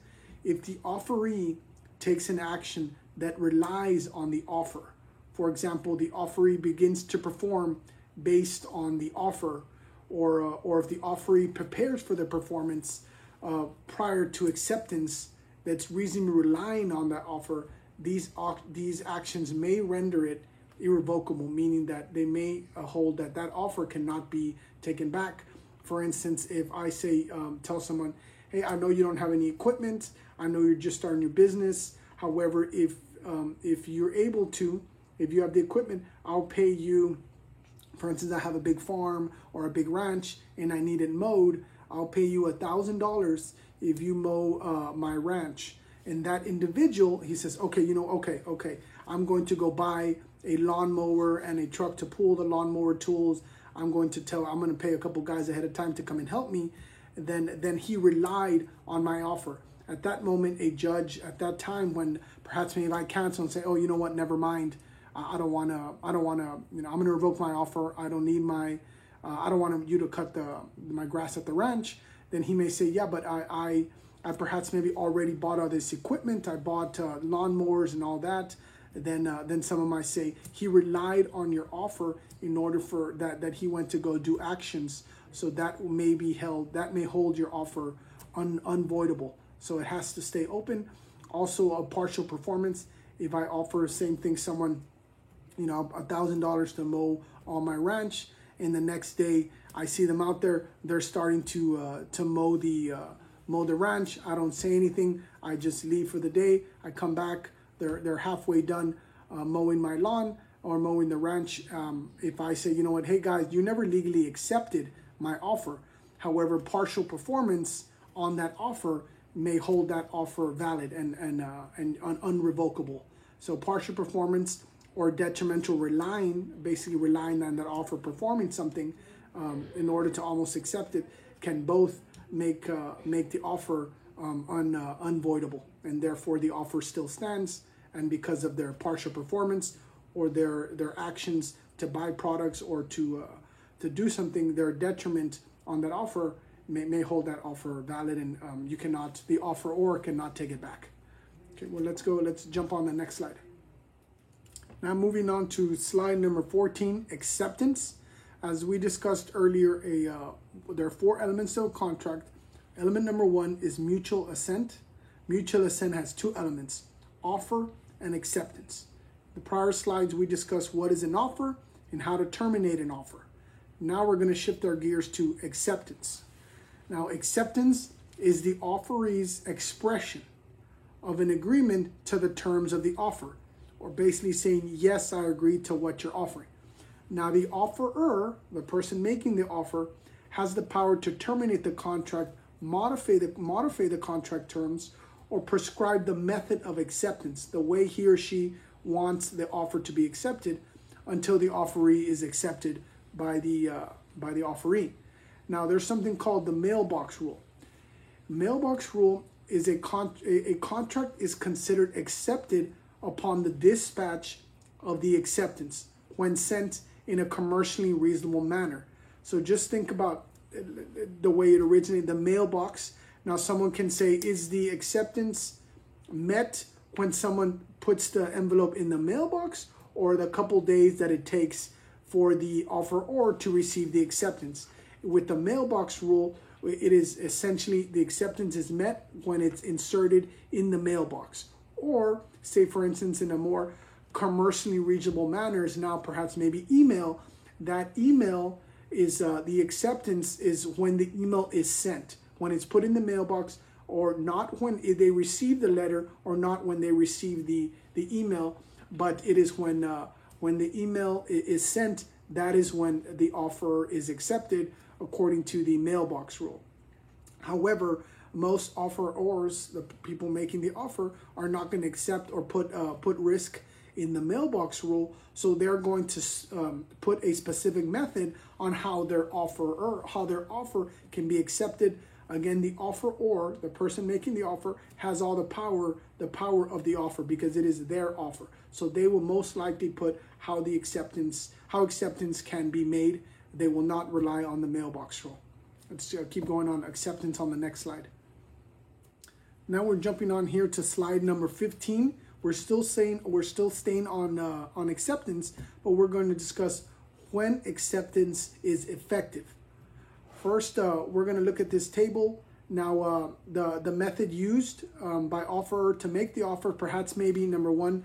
If the offeree takes an action that relies on the offer, for example, the offeree begins to perform based on the offer, or if the offeree prepares for the performance prior to acceptance, that's reasonably relying on that offer, these actions may render it irrevocable, meaning that they may hold that offer cannot be taken back. For instance, if I say, tell someone, hey, I know you don't have any equipment, I know you're just starting your business. However, if you're able to, if you have the equipment, I'll pay you. For instance, I have a big farm or a big ranch and I need it mowed. I'll pay you $1,000 if you mow my ranch. And that individual, he says, okay, okay, I'm going to go buy a lawnmower and a truck to pull the lawnmower tools. I'm going to pay a couple guys ahead of time to come and help me. Then he relied on my offer. At that moment, a judge at that time, when perhaps maybe I cancel and say, oh, you know what, never mind. I don't want to, I'm going to revoke my offer. I don't need I don't want you to cut my grass at the ranch. Then he may say, yeah, but I I perhaps maybe already bought all this equipment. I bought lawnmowers and all that. Then someone might say he relied on your offer in order for that he went to go do actions. So that may be held, that may hold your offer unvoidable. So it has to stay open. Also a partial performance. If I offer same thing, someone, you know, $1,000 to mow on my ranch, and the next day I see them out there, they're starting to mow the ranch. I don't say anything. I just leave for the day. I come back. They're halfway done mowing my lawn or mowing the ranch. If I say, you know what, hey guys, you never legally accepted my offer. However, partial performance on that offer may hold that offer valid and unrevocable. So partial performance or detrimental basically relying on that offer performing something in order to almost accept it, can both make the offer unvoidable, and therefore the offer still stands. And because of their partial performance or their actions to buy products or to do something, their detriment on that offer may hold that offer valid, and the offeror cannot take it back. Okay, well, let's jump on the next slide. Now moving on to slide number 14, acceptance. As we discussed earlier, there are 4 elements to a contract. Element number 1 is mutual assent. Mutual assent has 2 elements, offer and acceptance. The prior slides we discussed what is an offer and how to terminate an offer. Now we're going to shift our gears to acceptance. Now acceptance is the offeree's expression of an agreement to the terms of the offer, or basically saying, yes, I agree to what you're offering. Now the offerer, the person making the offer, has the power to terminate the contract, modify the contract terms, or prescribe the method of acceptance, the way he or she wants the offer to be accepted, until the offeree is accepted by the offeree. Now there's something called the mailbox rule. Mailbox rule is a contract is considered accepted upon the dispatch of the acceptance when sent in a commercially reasonable manner. So just think about the way it originated, the mailbox. Now someone can say, is the acceptance met when someone puts the envelope in the mailbox, or the couple days that it takes for the offeror to receive the acceptance? With the mailbox rule, it is essentially the acceptance is met when it's inserted in the mailbox. Or say, for instance, in a more commercially reasonable manner is now perhaps maybe email. That email is the acceptance is when the email is sent, when it's put in the mailbox, or not when they receive the letter, or not when they receive the email, but it is when the email is sent, that is when the offer is accepted according to the mailbox rule. However, most offerors, the people making the offer, are not going to accept or put risk in the mailbox rule, so they're going to put a specific method on how their offer can be accepted. Again, the offeror, the person making the offer, has all the power of the offer, because it is their offer. So they will most likely put how acceptance can be made. They will not rely on the mailbox rule. Let's keep going on acceptance on the next slide. Now we're jumping on here to slide number 15. We're still staying on acceptance, but we're going to discuss when acceptance is effective. First, we're going to look at this table. Now, the method used by offeror to make the offer, perhaps maybe number 1,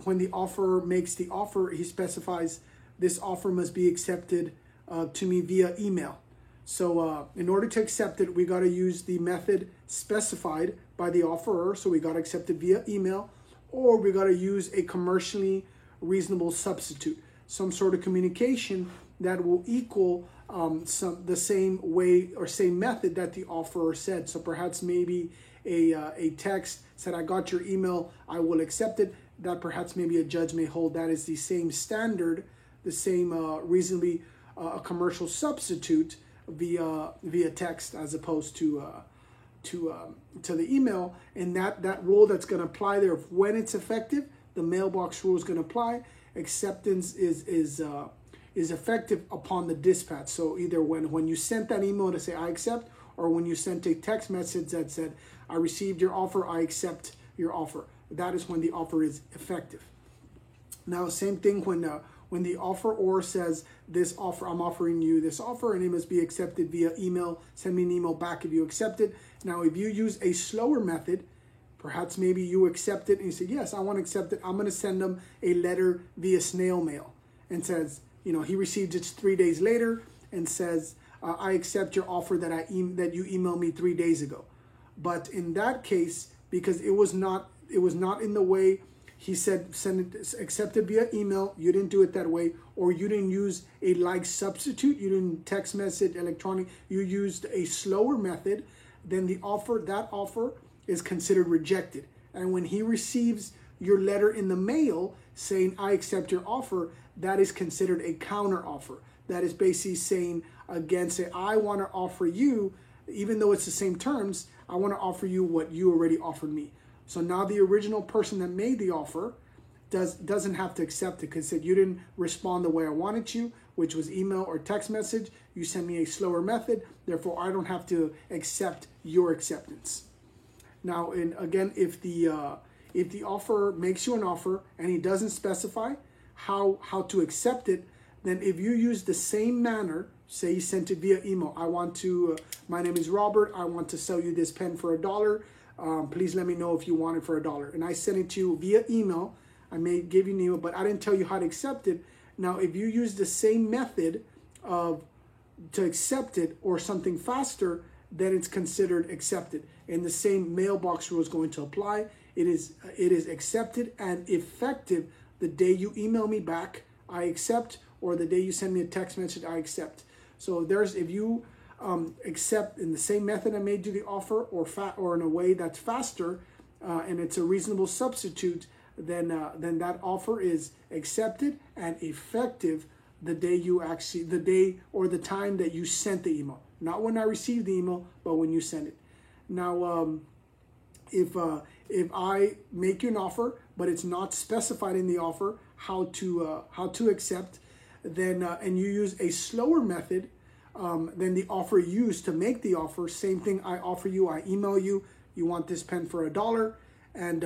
when the offerer makes the offer, he specifies this offer must be accepted to me via email. So in order to accept it, we got to use the method specified by the offerer. So we got to accept it via email, or we got to use a commercially reasonable substitute, some sort of communication that will equal the same way or same method that the offerer said. So perhaps maybe a text said, I got your email, I will accept it. That perhaps maybe a judge may hold that is the same standard, the same reasonably a commercial substitute via text as opposed to the email. And that rule that's going to apply there, when it's effective, the mailbox rule is going to apply. Acceptance is effective upon the dispatch. So either when you sent that email to say I accept, or when you sent a text message that said, I received your offer, I accept your offer. That is when the offer is effective. Now, same thing when the offeror says, this offer, I'm offering you this offer and it must be accepted via email. Send me an email back if you accept it. Now, if you use a slower method, perhaps maybe you accept it and you say, yes, I want to accept it. I'm going to send them a letter via snail mail and says, you know, he received it 3 days later and says, I accept your offer that you emailed me 3 days ago. But in that case, because it was not in the way he said, accept it via email, you didn't do it that way, or you didn't use a like substitute, you didn't text message, electronic, you used a slower method, then that offer is considered rejected. And when he receives your letter in the mail saying, I accept your offer, that is considered a counter offer. That is basically saying, again, say, I want to offer you, even though it's the same terms, I want to offer you what you already offered me. So now the original person that made the offer doesn't have to accept it because it said you didn't respond the way I wanted you, which was email or text message. You sent me a slower method. Therefore, I don't have to accept your acceptance. Now, and again, if the offerer makes you an offer and he doesn't specify how to accept it, then if you use the same manner, say you sent it via email, I want to, my name is Robert, I want to sell you this pen for $1. Please let me know if you want it for $1. And I sent it to you via email. I may give you an email, but I didn't tell you how to accept it. Now, if you use the same method to accept it or something faster, then it's considered accepted. And the same mailbox rule is going to apply. It is accepted and effective the day you email me back, I accept, or the day you send me a text message, I accept. So if you accept in the same method I made you the offer, or in a way that's faster, and it's a reasonable substitute, then that offer is accepted and effective the day or the time that you sent the email. Not when I received the email, but when you send it. Now, if I make you an offer, but it's not specified in the offer how to accept, then and you use a slower method than the offer used to make the offer. Same thing, I offer you, I email you, you want this pen for $1, and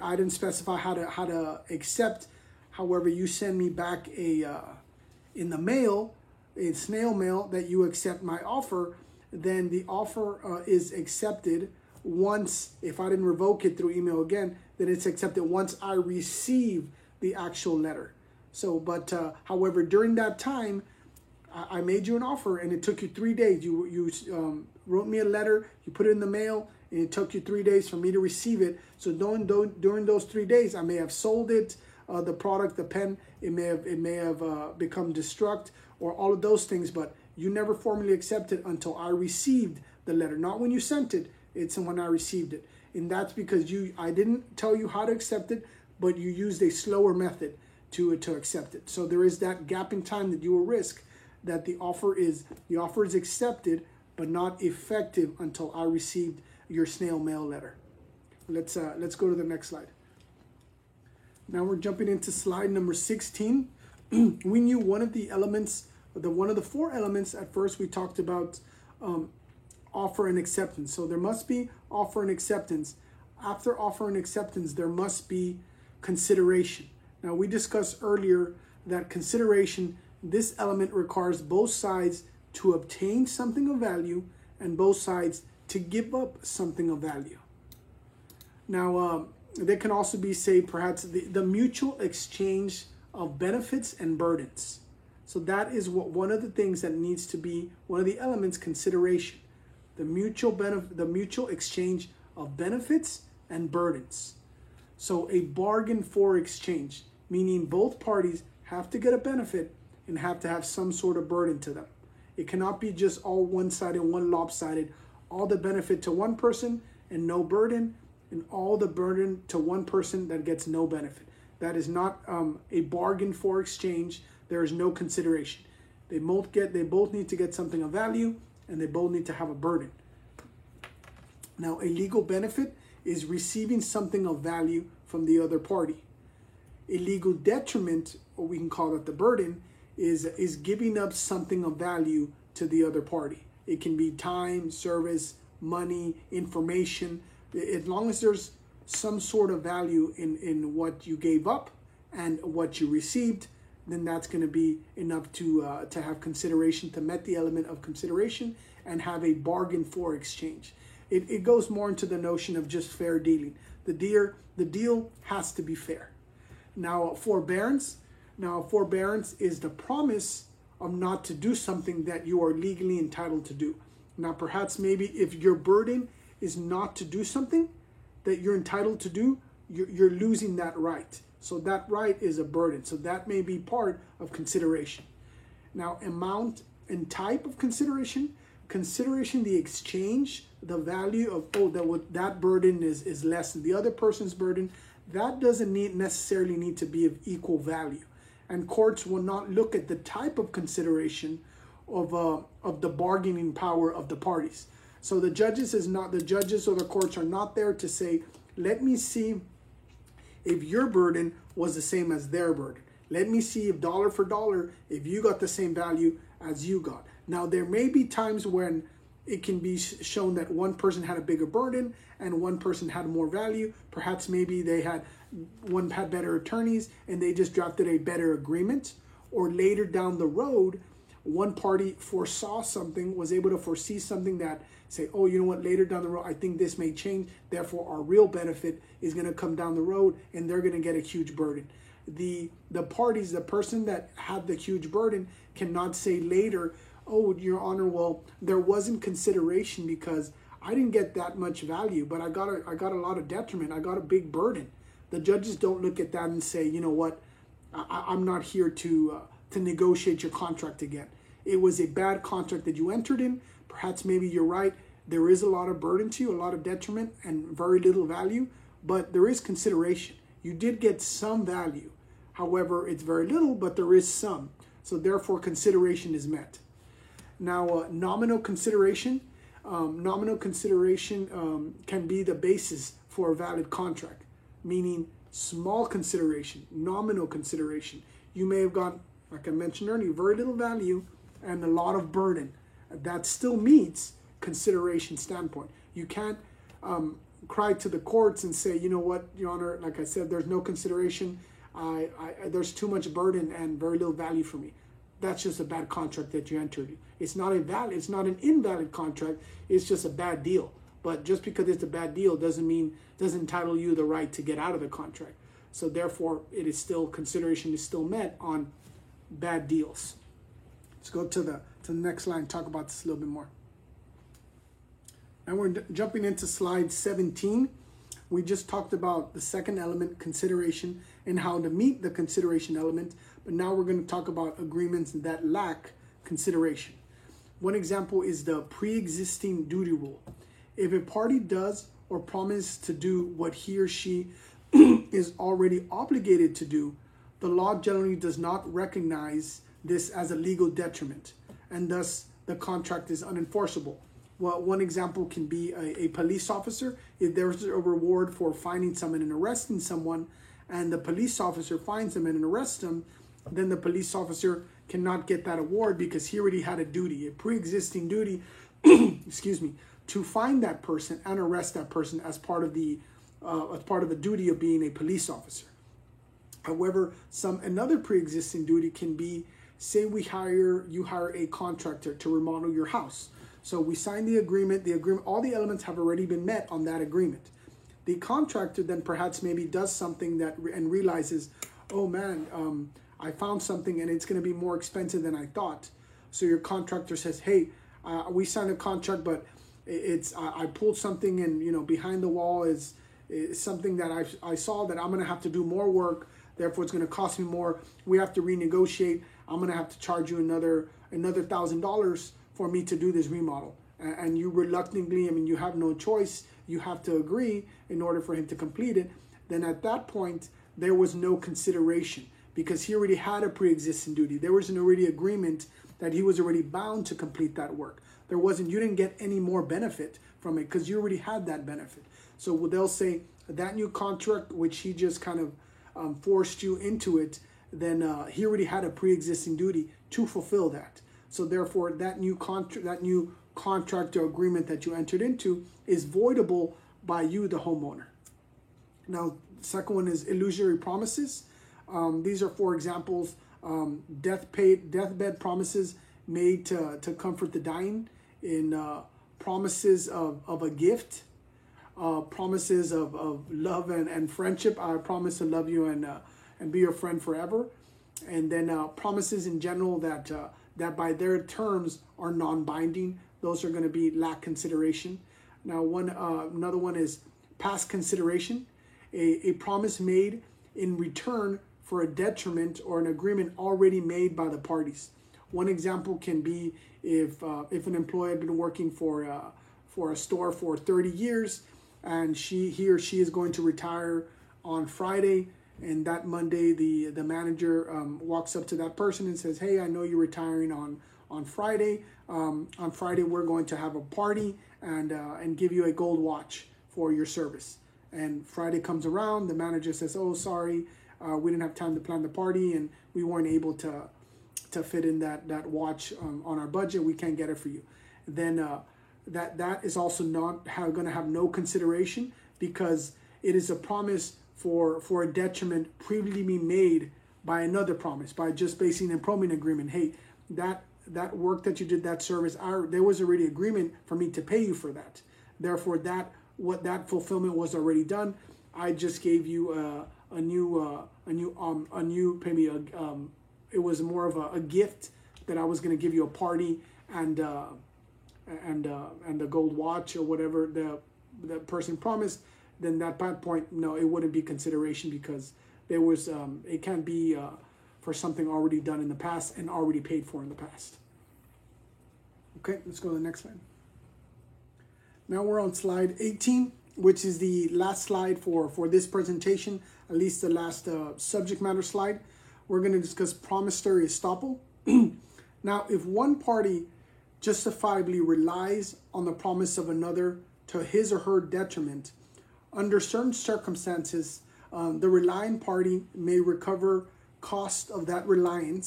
I didn't specify how to accept. However, you send me back in the mail, in snail mail, that you accept my offer, then the offer is accepted once, if I didn't revoke it through email again, then it's accepted once I receive the actual letter. So, but however, during that time, I made you an offer and it took you 3 days. You wrote me a letter, you put it in the mail, and it took you 3 days for me to receive it. So during those 3 days, I may have sold it, the product, the pen, it may have become destruct, or all of those things, but you never formally accepted until I received the letter. Not when you sent it, it's when I received it. And that's because I didn't tell you how to accept it, but you used a slower method to accept it. So there is that gap in time that you will risk that the offer is accepted, but not effective until I received your snail mail letter. Let's go to the next slide. Now we're jumping into slide number 16. We knew one of the the 4 elements at first. We talked about offer and acceptance. So there must be offer and acceptance. After offer and acceptance, there must be consideration. Now we discussed earlier that consideration, this element requires both sides to obtain something of value and both sides to give up something of value. Now, there can also be, say, perhaps the mutual exchange of benefits and burdens. So that is one of the things that needs to be one of the elements, consideration. The mutual exchange of benefits and burdens. So a bargain for exchange, meaning both parties have to get a benefit and have to have some sort of burden to them. It cannot be just all one-sided, one lopsided, all the benefit to one person and no burden, and all the burden to one person that gets no benefit. That is not a bargain for exchange. There is no consideration. They both need to get something of value, and they both need to have a burden. Now, a legal benefit is receiving something of value from the other party. A legal detriment, or we can call it the burden, is giving up something of value to the other party. It can be time, service, money, information. As long as there's some sort of value in what you gave up and what you received, then that's going to be enough to have consideration, to met the element of consideration and have a bargain for exchange. It goes more into the notion of just fair dealing. The deal has to be fair. Now, forbearance is the promise of not to do something that you are legally entitled to do. Now, perhaps maybe if your burden is not to do something that you're entitled to do, you're losing that right. So that right is a burden. So that may be part of consideration. Now, amount and type of consideration, the exchange, the value of, that burden is less than the other person's burden, that doesn't necessarily need to be of equal value. And courts will not look at the type of consideration of the bargaining power of the parties. So the judges or the courts are not there to say, let me see if your burden was the same as their burden. Let me see if dollar for dollar, if you got the same value as you got. Now, there may be times when it can be shown that one person had a bigger burden and one person had more value. Perhaps maybe one had better attorneys and they just drafted a better agreement. Or later down the road, one party foresaw something, was able to foresee something that say, oh, you know what, later down the road, I think this may change. Therefore, our real benefit is going to come down the road and they're going to get a huge burden. The parties, the person that had the huge burden cannot say later, oh, Your Honor, well, there wasn't consideration because I didn't get that much value, but I got a lot of detriment. I got a big burden. The judges don't look at that and say, you know what, I'm not here to negotiate your contract again. It was a bad contract that you entered in. Perhaps maybe you're right. There is a lot of burden to you, a lot of detriment and very little value, but there is consideration. You did get some value. However, it's very little, but there is some. So therefore, consideration is met. Now, nominal consideration. Nominal consideration can be the basis for a valid contract, meaning small consideration, nominal consideration. You may have got, like I mentioned earlier, very little value and a lot of burden. That still meets consideration standpoint. You can't cry to the courts and say, you know what, Your Honor, like I said, there's no consideration. There's too much burden and very little value for me. That's just a bad contract that you entered. It's not an invalid contract. It's just a bad deal. But just because it's a bad deal doesn't entitle you the right to get out of the contract. So therefore, consideration is still met on bad deals. Let's go to the next slide and talk about this a little bit more. And we're jumping into slide 17. We just talked about the second element, consideration, and how to meet the consideration element. But now we're going to talk about agreements that lack consideration. One example is the pre-existing duty rule. If a party does or promises to do what he or she is already obligated to do, the law generally does not recognize this as a legal detriment, and thus the contract is unenforceable. Well, one example can be a police officer. If there's a reward for finding someone and arresting someone, and the police officer finds them and arrests them, then the police officer cannot get that award because he already had a duty, a pre-existing duty, excuse me, to find that person and arrest that person as part of the duty of being a police officer. However, another pre-existing duty can be, say you hire a contractor to remodel your house. So we sign the agreement, all the elements have already been met on that agreement. The contractor then perhaps maybe does something and realizes, oh man, I found something and it's going to be more expensive than I thought. So your contractor says, hey, we signed a contract, but I pulled something and behind the wall is something that I saw that I'm going to have to do more work. Therefore, it's going to cost me more. We have to renegotiate. I'm going to have to charge you another $1,000 for me to do this remodel. And you reluctantly, you have no choice. You have to agree in order for him to complete it. Then at that point, there was no consideration because he already had a pre-existing duty. There was an already agreement that he was already bound to complete that work. You didn't get any more benefit from it because you already had that benefit. So they'll say that new contract, which he just kind of forced you into it, then he already had a pre-existing duty to fulfill that. So therefore, that new contract, that new contract or agreement that you entered into is voidable by you, the homeowner. Now, the second one is illusory promises. These are, for examples, deathbed promises made to comfort the dying, in promises of a gift, promises of love and friendship. I promise to love you and be your friend forever. And then promises in general that that by their terms are non-binding. Those are going to be lack consideration. Now, another one is past consideration, a promise made in return for a detriment or an agreement already made by the parties. One example can be if an employee had been working for a store for 30 years, and he or she is going to retire on Friday, and that Monday the manager walks up to that person and says, "Hey, I know you're retiring on Friday. On Friday we're going to have a party and give you a gold watch for your service." And Friday comes around, the manager says, "Oh, sorry, we didn't have time to plan the party, and we weren't able to fit in that watch on our budget. We can't get it for you." Then that is also not going to have no consideration, because it is a promise for a detriment previously made by another promise, by just basing an employment agreement. Hey, that work that you did, that service, there was already agreement for me to pay you for that. Therefore, that fulfillment was already done. I just gave you a new maybe it was more of a gift that I was going to give you, a party and the gold watch or whatever the person promised. Then at that point, no, it wouldn't be consideration, because there was it can't be for something already done in the past and already paid for in the past. Okay, let's go to the next slide. Now we're on slide 18, which is the last slide for this presentation, at least the last subject matter slide. We're going to discuss promissory estoppel. Now, if one party justifiably relies on the promise of another to his or her detriment, under certain circumstances, the relying party may recover cost of that relying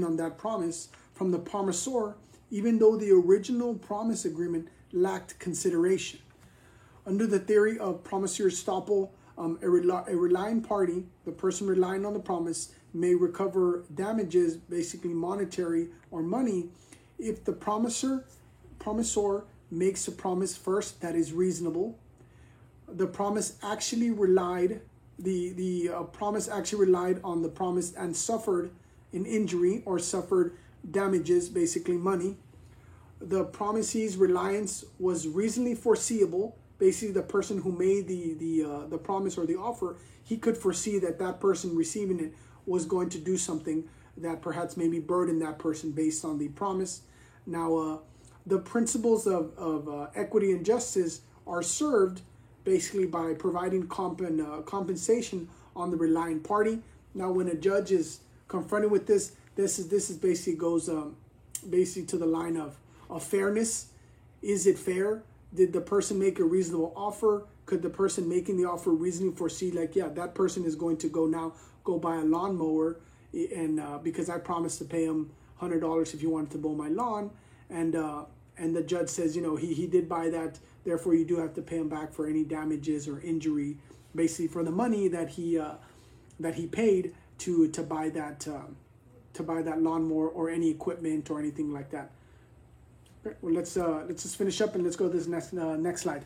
on that promise from the promisor, even though the original promise agreement lacked consideration. Under the theory of promissory estoppel, a relying party, the person relying on the promise, may recover damages, basically monetary or money, if the promisor makes a promise first that is reasonable. The promise actually relied on the promise and suffered an injury or suffered damages, basically money. The promisee's reliance was reasonably foreseeable. Basically, the person who made the promise or the offer, he could foresee that person receiving it was going to do something that perhaps maybe burdened that person based on the promise. Now, the principles of equity and justice are served basically by providing compensation on the relying party. Now, when a judge is confronted with this is basically goes basically to the line of fairness. Is it fair? Did the person make a reasonable offer? Could the person making the offer reasonably foresee, like, yeah, that person is going to go buy a lawnmower, and because I promised to pay him $100 if he wanted to mow my lawn, and the judge says, he did buy that, therefore you do have to pay him back for any damages or injury, basically for the money that he paid to buy that lawnmower or any equipment or anything like that. Okay, well, let's just finish up and let's go to this next slide.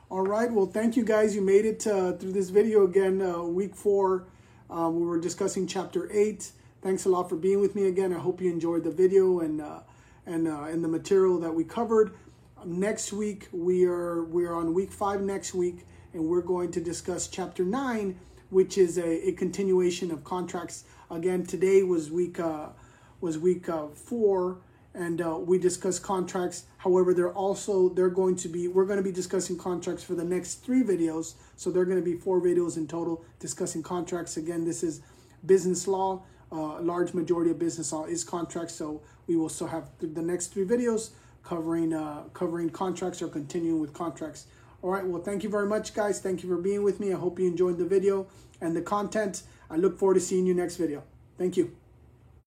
All right, well, thank you guys. You made it through this video again, week 4. We were discussing chapter 8. Thanks a lot for being with me again. I hope you enjoyed the video and the material that we covered. Next week we are on week 5 next week, and we're going to discuss chapter 9, which is a continuation of contracts. Again, today was week 4. And we discussed contracts. However, we're going to be discussing contracts for the next 3 videos. So there are going to be 4 videos in total discussing contracts. Again, this is business law. A large majority of business law is contracts. So we will still have the next 3 videos covering contracts or continuing with contracts. All right. Well, thank you very much, guys. Thank you for being with me. I hope you enjoyed the video and the content. I look forward to seeing you next video. Thank you.